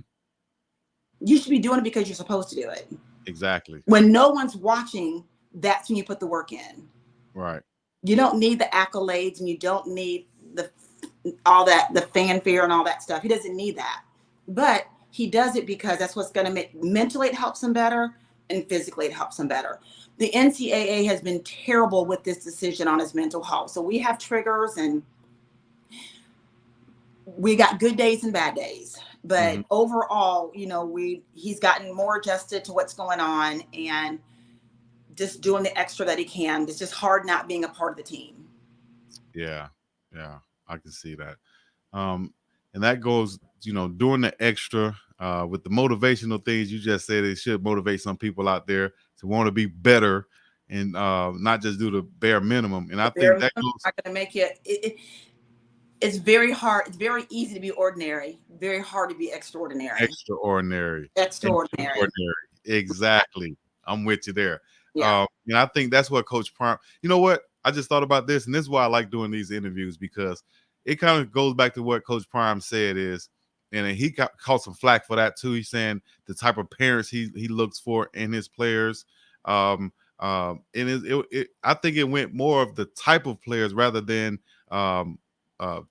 You should be doing it because you're supposed to do it. Exactly. When no one's watching, that's when you put the work in. Right. You don't need the accolades, and you don't need the fanfare and all that stuff. He doesn't need that. But he does it because that's what's going to make, mentally it helps him better, and physically it helps him better. The NCAA has been terrible with this decision on his mental health. So we have triggers, and we got good days and bad days. But overall, he's gotten more adjusted to what's going on and just doing the extra that he can. It's just hard not being a part of the team. Yeah, I can see that. And that goes, doing the extra with the motivational things you just said. It should motivate some people out there to want to be better and not just do the bare minimum. And I think They're that not goes going to make it's very hard. It's very easy to be ordinary, very hard to be extraordinary. extraordinary and Extraordinary. ordinary. Exactly. I'm with you there. Yeah. And I think that's what Coach Prime, you know what? I just thought about this, and this is why I like doing these interviews, because it kind of goes back to what Coach Prime said is, and he caught some flack for that too. He's saying the type of parents he looks for in his players. And I think it went more of the type of players rather than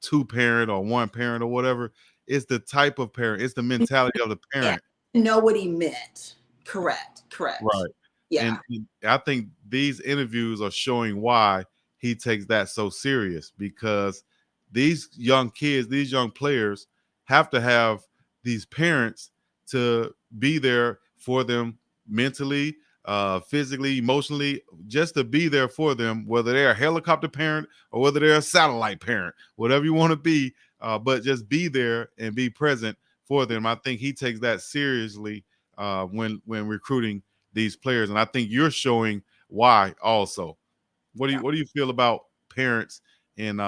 two parent or one parent or whatever. It's the type of parent. It's the mentality of the Yeah. parent. Know what he meant. Correct. Right. Yeah. And I think these interviews are showing why he takes that so serious, because these young kids, these young players have to have these parents to be there for them mentally, physically, emotionally, just to be there for them, whether they're a helicopter parent or whether they're a satellite parent, whatever you want to be, but just be there and be present for them. I think he takes that seriously when recruiting these players, and I think you're showing why also. What do you feel about parents and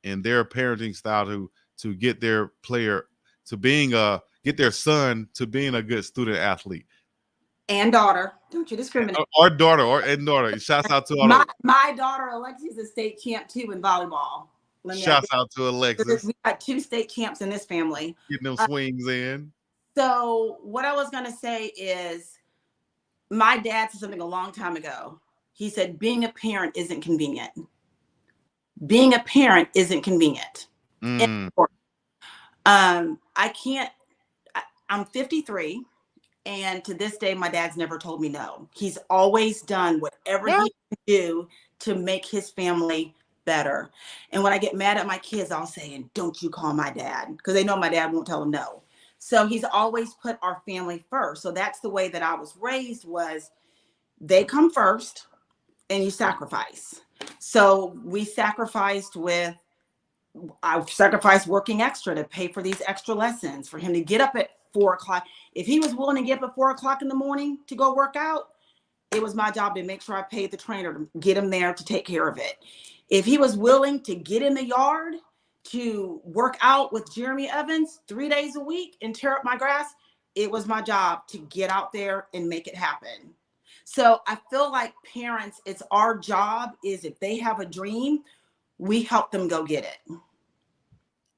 their parenting style to get their player to being get their son to being a good student athlete And daughter. Don't you discriminate. or daughter. Shouts out to all my daughter Alexi's a state champ too in volleyball. Shouts out to Alexis. We got 2 state champs in this family. Getting them swings in. So what I was gonna say is, my dad said something a long time ago. He said, being a parent isn't convenient. Being a parent isn't convenient. I'm 53, and to this day, my dad's never told me no. He's always done whatever he can do to make his family better. And when I get mad at my kids, I'll say, and don't you call my dad, because they know my dad won't tell them no. So he's always put our family first. So that's the way that I was raised, was they come first and you sacrifice. So we sacrificed I sacrificed working extra to pay for these extra lessons, for him to get up at 4 o'clock. If he was willing to get up at 4 o'clock in the morning to go work out, it was my job to make sure I paid the trainer to get him there to take care of it. If he was willing to get in the yard to work out with Jeremy Evans 3 days a week and tear up my grass, it was my job to get out there and make it happen. So I feel like parents, it's our job, is if they have a dream, we help them go get it.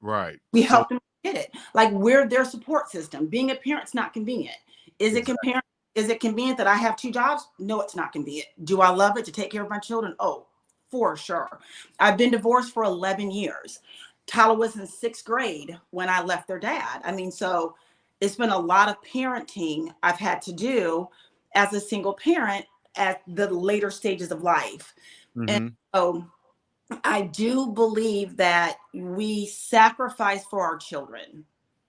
Right. We help them get it. Like, we're their support system. Being a parent's not convenient. Is it convenient that I have 2 jobs? No, it's not convenient. Do I love it to take care of my children? Oh, for sure. I've been divorced for 11 years. Tyler was in 6th grade when I left their dad. I mean, so it's been a lot of parenting I've had to do as a single parent at the later stages of life. And so I do believe that we sacrifice for our children.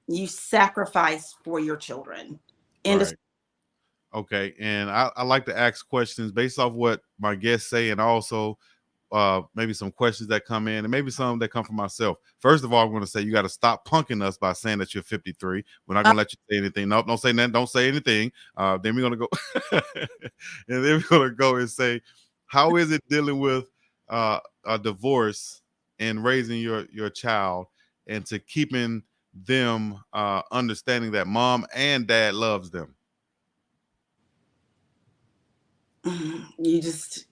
You sacrifice for your children. And right. Okay. And I like to ask questions based off what my guests say, and also maybe some questions that come in, and maybe some that come from myself. First of all, I'm going to say you got to stop punking us by saying that you're 53. We're not going to let you say anything. No, don't say that. Don't say anything. Then we're going to go, and then we're going to go and say, how is it dealing with a divorce and raising your child, and to keeping them understanding that mom and dad loves them? You just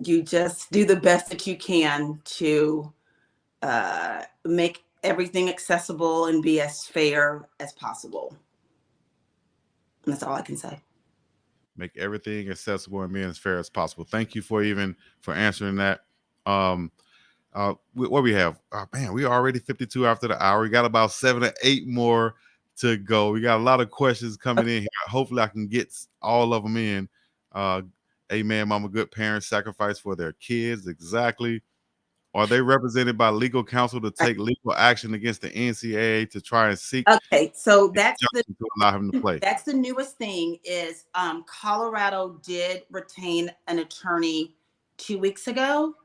do the best that you can to make everything accessible and be as fair as possible. And that's all I can say. Make everything accessible and be as fair as possible. Thank you for answering that. What we have? Man, we already 52 after the hour. We got about 7 or 8 more to go. We got a lot of questions coming in here. Hopefully I can get all of them in. Amen. Mama, good parents sacrifice for their kids. Exactly. Are they represented by legal counsel to take legal action against the NCAA to try and seek? Okay, so that's to allow him to play. That's the newest thing. Is Colorado did retain an attorney 2 weeks ago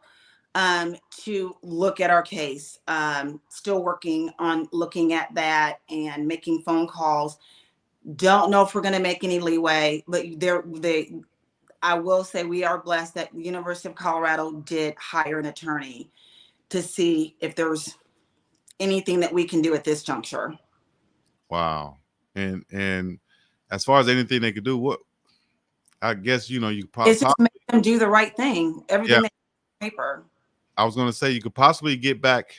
to look at our case. Still working on looking at that and making phone calls. Don't know if we're going to make any leeway, but I will say we are blessed that the University of Colorado did hire an attorney to see if there's anything that we can do at this juncture. Wow. And as far as anything they could do, what I guess you It's possibly, just make them do the right thing. yeah. Everything they paper. I was gonna say you could possibly get back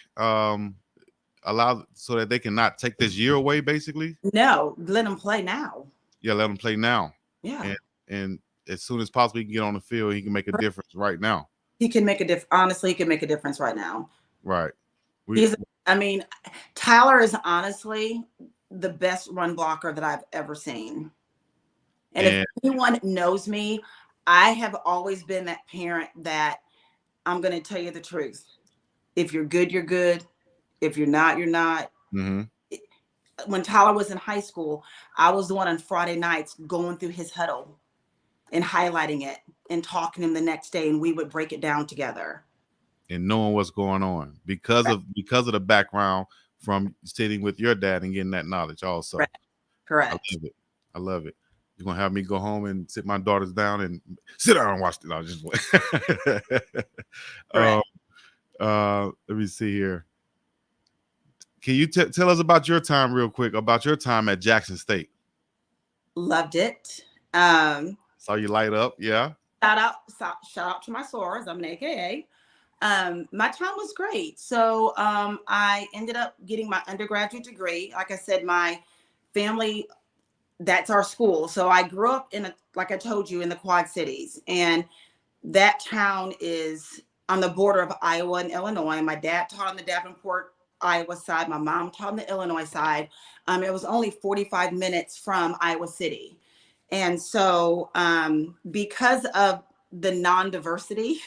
allow so that they can not take this year away, basically. No, let them play now. Yeah, let them play now. Yeah. And as soon as possible he can get on the field, he can make a difference right now. He can make a difference. Honestly, he can make a difference right now. Right. I mean, Tyler is honestly the best run blocker that I've ever seen. And if anyone knows me, I have always been that parent that I'm going to tell you the truth. If you're good, you're good. If you're not, you're not. Mm-hmm. When Tyler was in high school, I was the one on Friday nights going through his huddle and highlighting it and talking to him the next day, and we would break it down together. And knowing what's going on because of the background from sitting with your dad and getting that knowledge also. Correct. I love it. You're gonna have me go home and sit my daughters down and sit down and watch it. No, just let me see here. Can you tell us about your time real quick, about your time at Jackson State? Loved it. Saw you light up. Yeah. Shout out to my sorors. I'm an AKA. My time was great. So I ended up getting my undergraduate degree. Like I said, my family, that's our school. So I grew up like I told you, in the Quad Cities. And that town is on the border of Iowa and Illinois. My dad taught on the Davenport, Iowa side. My mom taught on the Illinois side. It was only 45 minutes from Iowa City. And so because of the non-diversity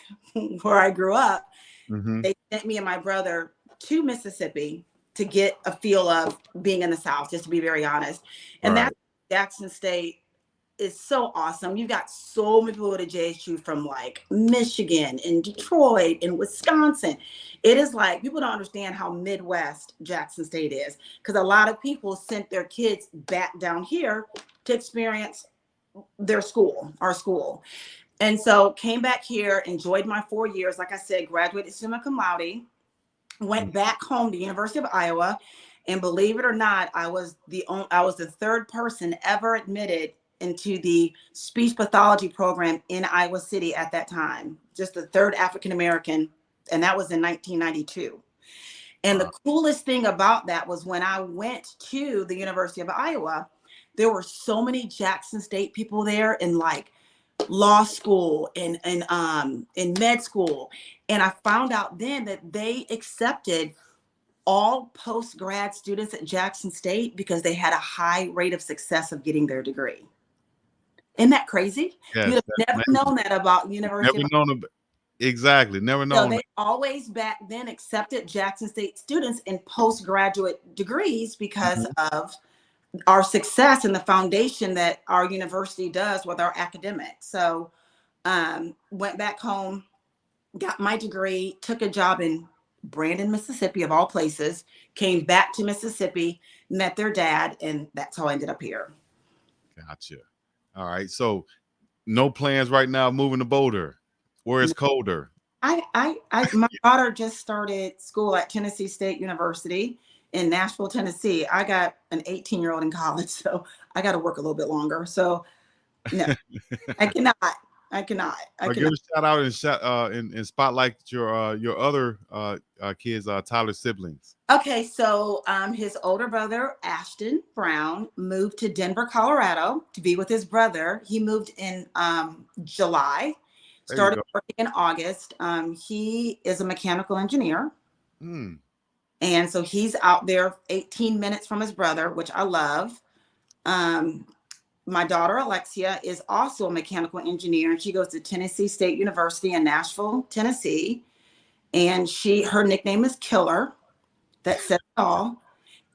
where I grew up, mm-hmm. they sent me and my brother to Mississippi to get a feel of being in the South, just to be very honest. And that Jackson State is so awesome. You've got so many people to JSU from like Michigan and Detroit and Wisconsin. It is like, people don't understand how Midwest Jackson State is, because a lot of people sent their kids back down here to experience their school, our school. And so came back here, enjoyed my 4 years. Like I said, graduated summa cum laude, went back home to University of Iowa. And believe it or not, I was the third person ever admitted into the speech pathology program in Iowa City at that time. Just the third African-American. And that was in 1992. And the coolest thing about that was when I went to the University of Iowa, there were so many Jackson State people there in like law school and in med school. And I found out then that they accepted all post-grad students at Jackson State because they had a high rate of success of getting their degree. Isn't that crazy? Yes, You'd have never known that about University. Never known exactly. Never known. So they always back then accepted Jackson State students in postgraduate degrees because of our success and the foundation that our university does with our academics. So went back home, got my degree, took a job in Brandon, Mississippi, of all places, came back to Mississippi, met their dad, and that's how I ended up here. Gotcha. All right. So no plans right now moving to Boulder, where it's colder. My daughter just started school at Tennessee State University in Nashville, Tennessee. I got an 18-year-old in college, so I got to work a little bit longer. So no, I cannot. Give a shout out and spotlight your other kids, Tyler's siblings. Okay, so his older brother Ashton Brown moved to Denver, Colorado, to be with his brother. He moved in July, started working in August. He is a mechanical engineer. And so he's out there 18 minutes from his brother, which I love. My daughter, Alexia, is also a mechanical engineer, and she goes to Tennessee State University in Nashville, Tennessee. And her nickname is Killer. That says it all.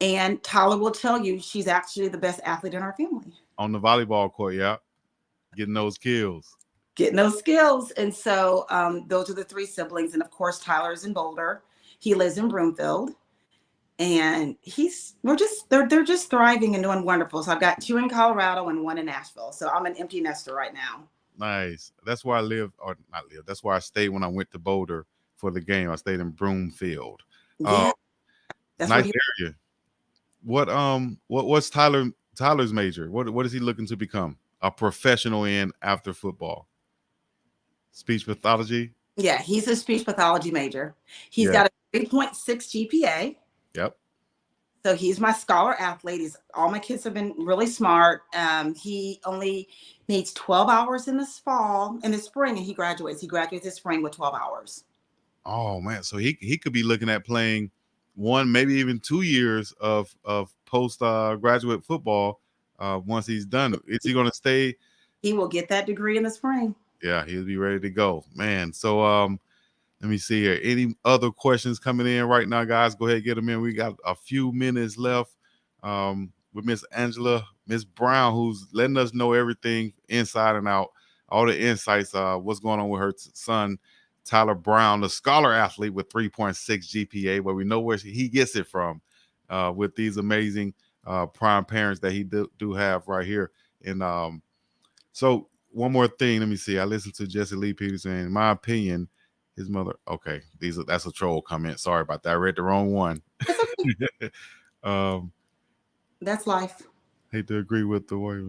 And Tyler will tell you she's actually the best athlete in our family. On the volleyball court, yeah. Getting those skills. And so those are the three siblings. And of course, Tyler's in Boulder. He lives in Broomfield. And they're just thriving and doing wonderful. So I've got 2 in Colorado and 1 in Nashville. So I'm an empty nester right now. Nice. That's where I live, or not live. That's where I stayed when I went to Boulder for the game. I stayed in Broomfield. Uh, Yeah, that's where nice he. area. What's Tyler's major? What is he looking to become? A professional in after football? Speech pathology. Yeah, he's a speech pathology major. He's Yeah. got a 3.6 GPA. Yep. So he's my scholar athlete. All my kids have been really smart. He only needs 12 hours in the spring, and he graduates. He graduates this spring with 12 hours. Oh man, so he could be looking at playing 1, maybe even 2 years of post graduate football once he's done. Is he going to stay? He will get that degree in the spring. Yeah, he'll be ready to go, man. So let me see here. Any other questions coming in right now, guys? Go ahead and get them in. We got a few minutes left with Miss Angela, Miss Brown, who's letting us know everything inside and out, all the insights, what's going on with her son, Tyler Brown, the scholar athlete with 3.6 GPA, where we know where he gets it from with these amazing prime parents that he do have right here. And so one more thing, let me see. I listened to Jesse Lee Peterson. In my opinion, his mother. Okay, that's a troll comment. Sorry about that. I read the wrong one. That's life. Hate to agree with the way.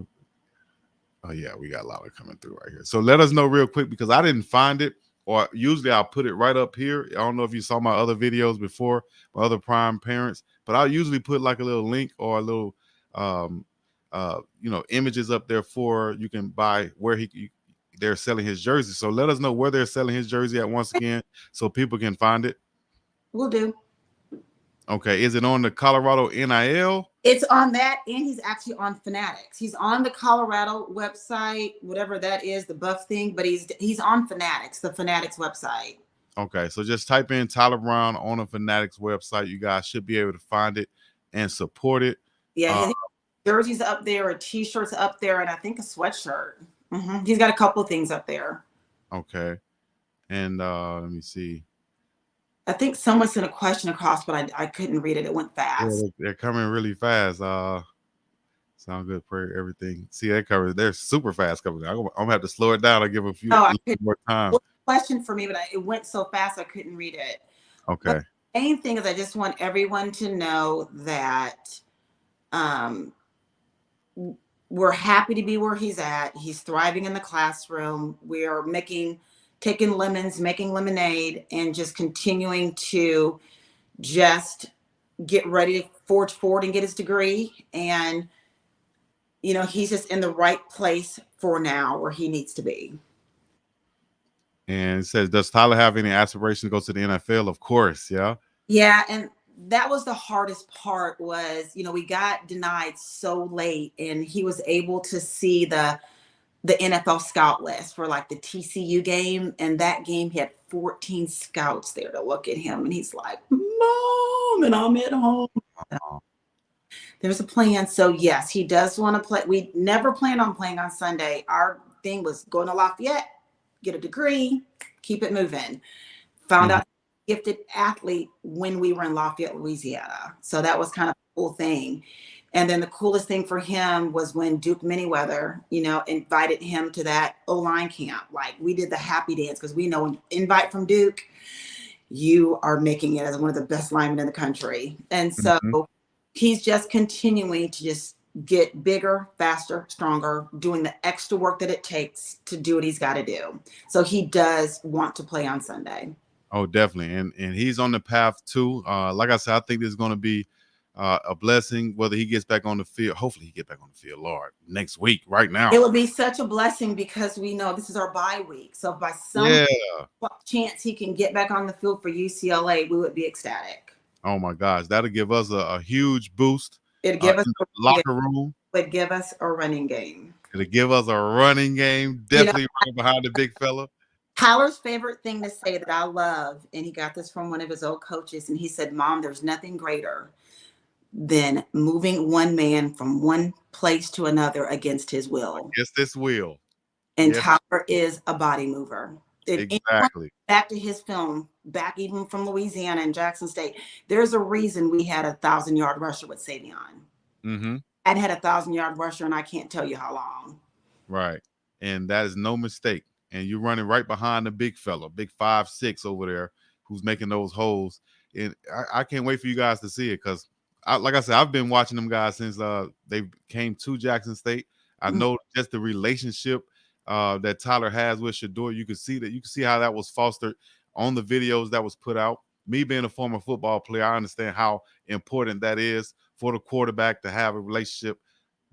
Oh yeah, we got a lot of coming through right here. So let us know real quick because I didn't find it, or usually I'll put it right up here. I don't know if you saw my other videos before, my other prime parents, but I'll usually put like a little link or a little images up there for you can buy where they're selling his jersey. So let us know where they're selling his jersey at once again so people can find it. We'll do. Okay. Is it on the Colorado NIL? It's on that, and he's actually on Fanatics. He's on the Colorado website, whatever that is, the buff thing, but he's on Fanatics, the Fanatics website. Okay. So just type in Tyler Brown on the Fanatics website. You guys should be able to find it and support it. Yeah, his jersey's up there, a t-shirt's up there, and I think a sweatshirt. Mm-hmm. He's got a couple of things up there. Okay. And let me see. I think someone sent a question across, but I couldn't read it. It went fast. Yeah, they're coming really fast. Sound good, prayer, everything. See, they're super fast coming. I'm gonna have to slow it down and give a few more time. Question for me, but it went so fast I couldn't read it. Okay. But the main thing is I just want everyone to know that we're happy to be where he's at. He's thriving in the classroom. We are taking lemons, making lemonade, and just continuing to just get ready to forge forward and get his degree. And, he's just in the right place for now where he needs to be. And it says, does Tyler have any aspirations to go to the NFL? Of course. Yeah. Yeah. And that was the hardest part was, we got denied so late, and he was able to see the NFL scout list for like the TCU game. And that game, he had 14 scouts there to look at him. And he's like, Mom, and I'm at home. There's a plan. So yes, he does want to play. We never planned on playing on Sunday. Our thing was going to Lafayette, get a degree, keep it moving. Found out gifted athlete when we were in Lafayette, Louisiana. So that was kind of a cool thing. And then the coolest thing for him was when Duke Manyweather, invited him to that O-line camp. Like, we did the happy dance because we know when you invite from Duke, you are making it as one of the best linemen in the country. And so he's just continuing to just get bigger, faster, stronger, doing the extra work that it takes to do what he's got to do. So he does want to play on Sunday. Oh, definitely. And he's on the path too. Like I said, I think this is going to be a blessing, whether he gets back on the field. Hopefully he get back on the field, Lord, next week, right now. It would be such a blessing because we know this is our bye week. So by some chance he can get back on the field for UCLA, we would be ecstatic. Oh my gosh, that'll give us a huge boost. It'll give us a locker room. It'd give us a running game. It'll give us a running game. Definitely right behind the big fella. Tyler's favorite thing to say that I love, and he got this from one of his old coaches, and he said, Mom, there's nothing greater than moving one man from one place to another against his will. Against this will. And Tyler is a body mover. Exactly. Back to his film, back even from Louisiana and Jackson State, there's a reason we had a 1,000-yard rusher with Savion. I'd had a 1,000-yard rusher, and I can't tell you how long. Right. and that is no mistake. And you're running right behind the big fella, big 5'6" over there, who's making those holes. And I can't wait for you guys to see it because, like I said, I've been watching them guys since they came to Jackson State. I know just the relationship that Tyler has with Shador. You can see that. You can see how that was fostered on the videos that was put out. Me being a former football player, I understand how important that is for the quarterback to have a relationship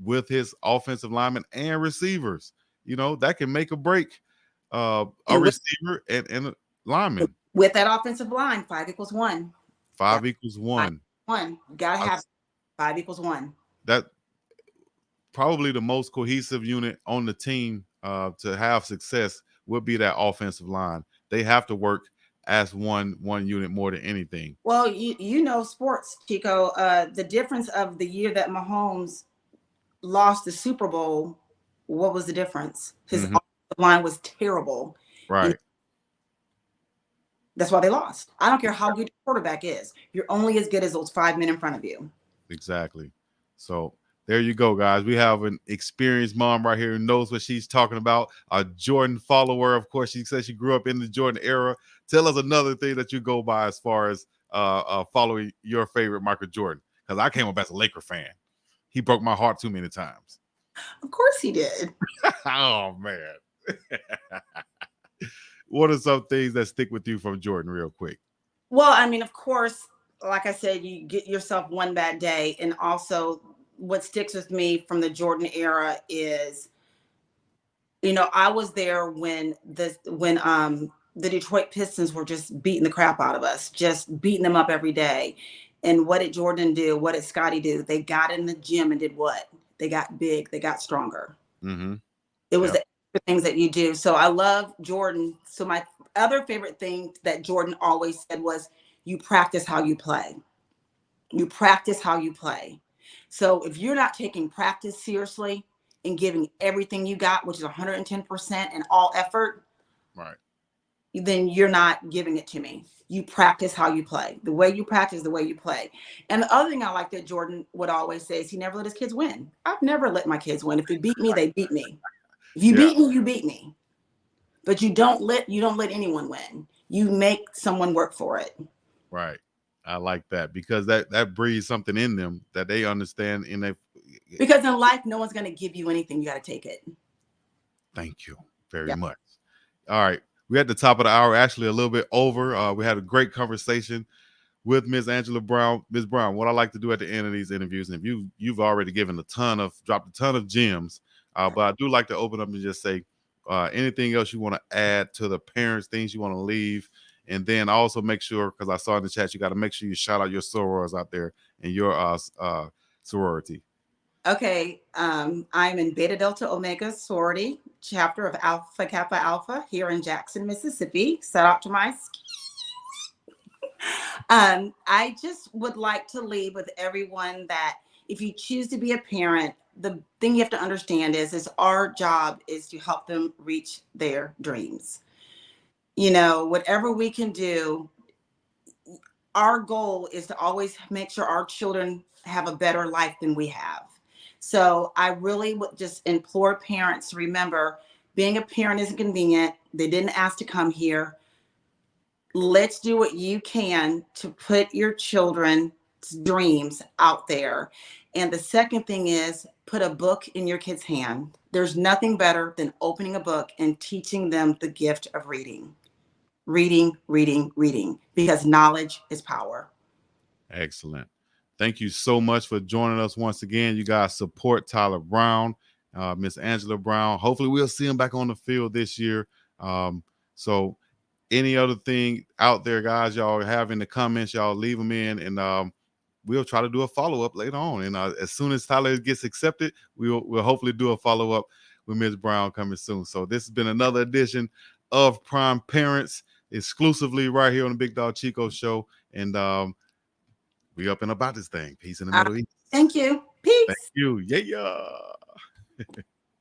with his offensive linemen and receivers. You know, that can make or break a receiver and a lineman. With that offensive line, 5 equals 1. 5 equals 1. 1. You got to have 5 equals 1. That probably the most cohesive unit on the team to have success would be that offensive line. They have to work as one unit more than anything. Well, you know sports, Chico. The difference of the year that Mahomes lost the Super Bowl, what was the difference? His offensive line was terrible. Right. That's why they lost. I don't care how good your quarterback is. You're only as good as those 5 men in front of you. Exactly. So there you go, guys. We have an experienced mom right here who knows what she's talking about. A Jordan follower. Of course, she says she grew up in the Jordan era. Tell us another thing that you go by as far as following your favorite Michael Jordan. Because I came up as a Laker fan. He broke my heart too many times. Of course he did. Oh, man. What are some things that stick with you from Jordan real quick? Well, I mean, of course, like I said, you get yourself one bad day. And also what sticks with me from the Jordan era is, you know, I was there when the Detroit Pistons were just beating the crap out of us, just beating them up every day. And what did Jordan do? What did Scotty do? They got in the gym and did what? They got big. They got stronger. It was the things that you do. So I love Jordan. So my other favorite thing that Jordan always said was, you practice how you play. You practice how you play. So if you're not taking practice seriously and giving everything you got, which is 110% and all effort, right, then you're not giving it to me. You practice how you play. The way you practice, the way you play. And the other thing I like that Jordan would always say is he never let his kids win. I've never let my kids win. If they beat me, they beat me. If you beat me, you beat me. But you don't let anyone win. You make someone work for it. Right. I like that because that breeds something in them that they understand because in life, no one's going to give you anything. You got to take it. Thank you very much. All right. We're at the top of the hour, actually a little bit over. We had a great conversation with Ms. Angela Brown. Ms. Brown, what I like to do at the end of these interviews, and if you've already dropped a ton of gems, but I do like to open up and just say anything else you want to add to the parents, things you want to leave. And then also make sure, because I saw in the chat, you got to make sure you shout out your sorors out there and your sorority. Okay. I'm in Beta Delta Omega sorority, chapter of Alpha Kappa Alpha here in Jackson, Mississippi. Shout out to my I just would like to leave with everyone that if you choose to be a parent, the thing you have to understand is our job is to help them reach their dreams. You know, whatever we can do, our goal is to always make sure our children have a better life than we have. So I really would just implore parents to remember being a parent isn't convenient. They didn't ask to come here. Let's do what you can to put your children's dreams out there. And the second thing is put a book in your kid's hand. There's nothing better than opening a book and teaching them the gift of reading. Reading, because knowledge is power. Excellent. Thank you so much for joining us once again. You guys support Tyler Brown, Miss Angela Brown. Hopefully we'll see him back on the field this year. So any other thing out there, guys, y'all have in the comments, y'all leave them in, and we'll try to do a follow-up later on. And as soon as Tyler gets accepted, we'll hopefully do a follow-up with Ms. Brown coming soon. So this has been another edition of Prime Parents, exclusively right here on the Big Dog Chico Show. And we up and about this thing. Peace in the Middle East. Thank you. Peace. Thank you. Yeah.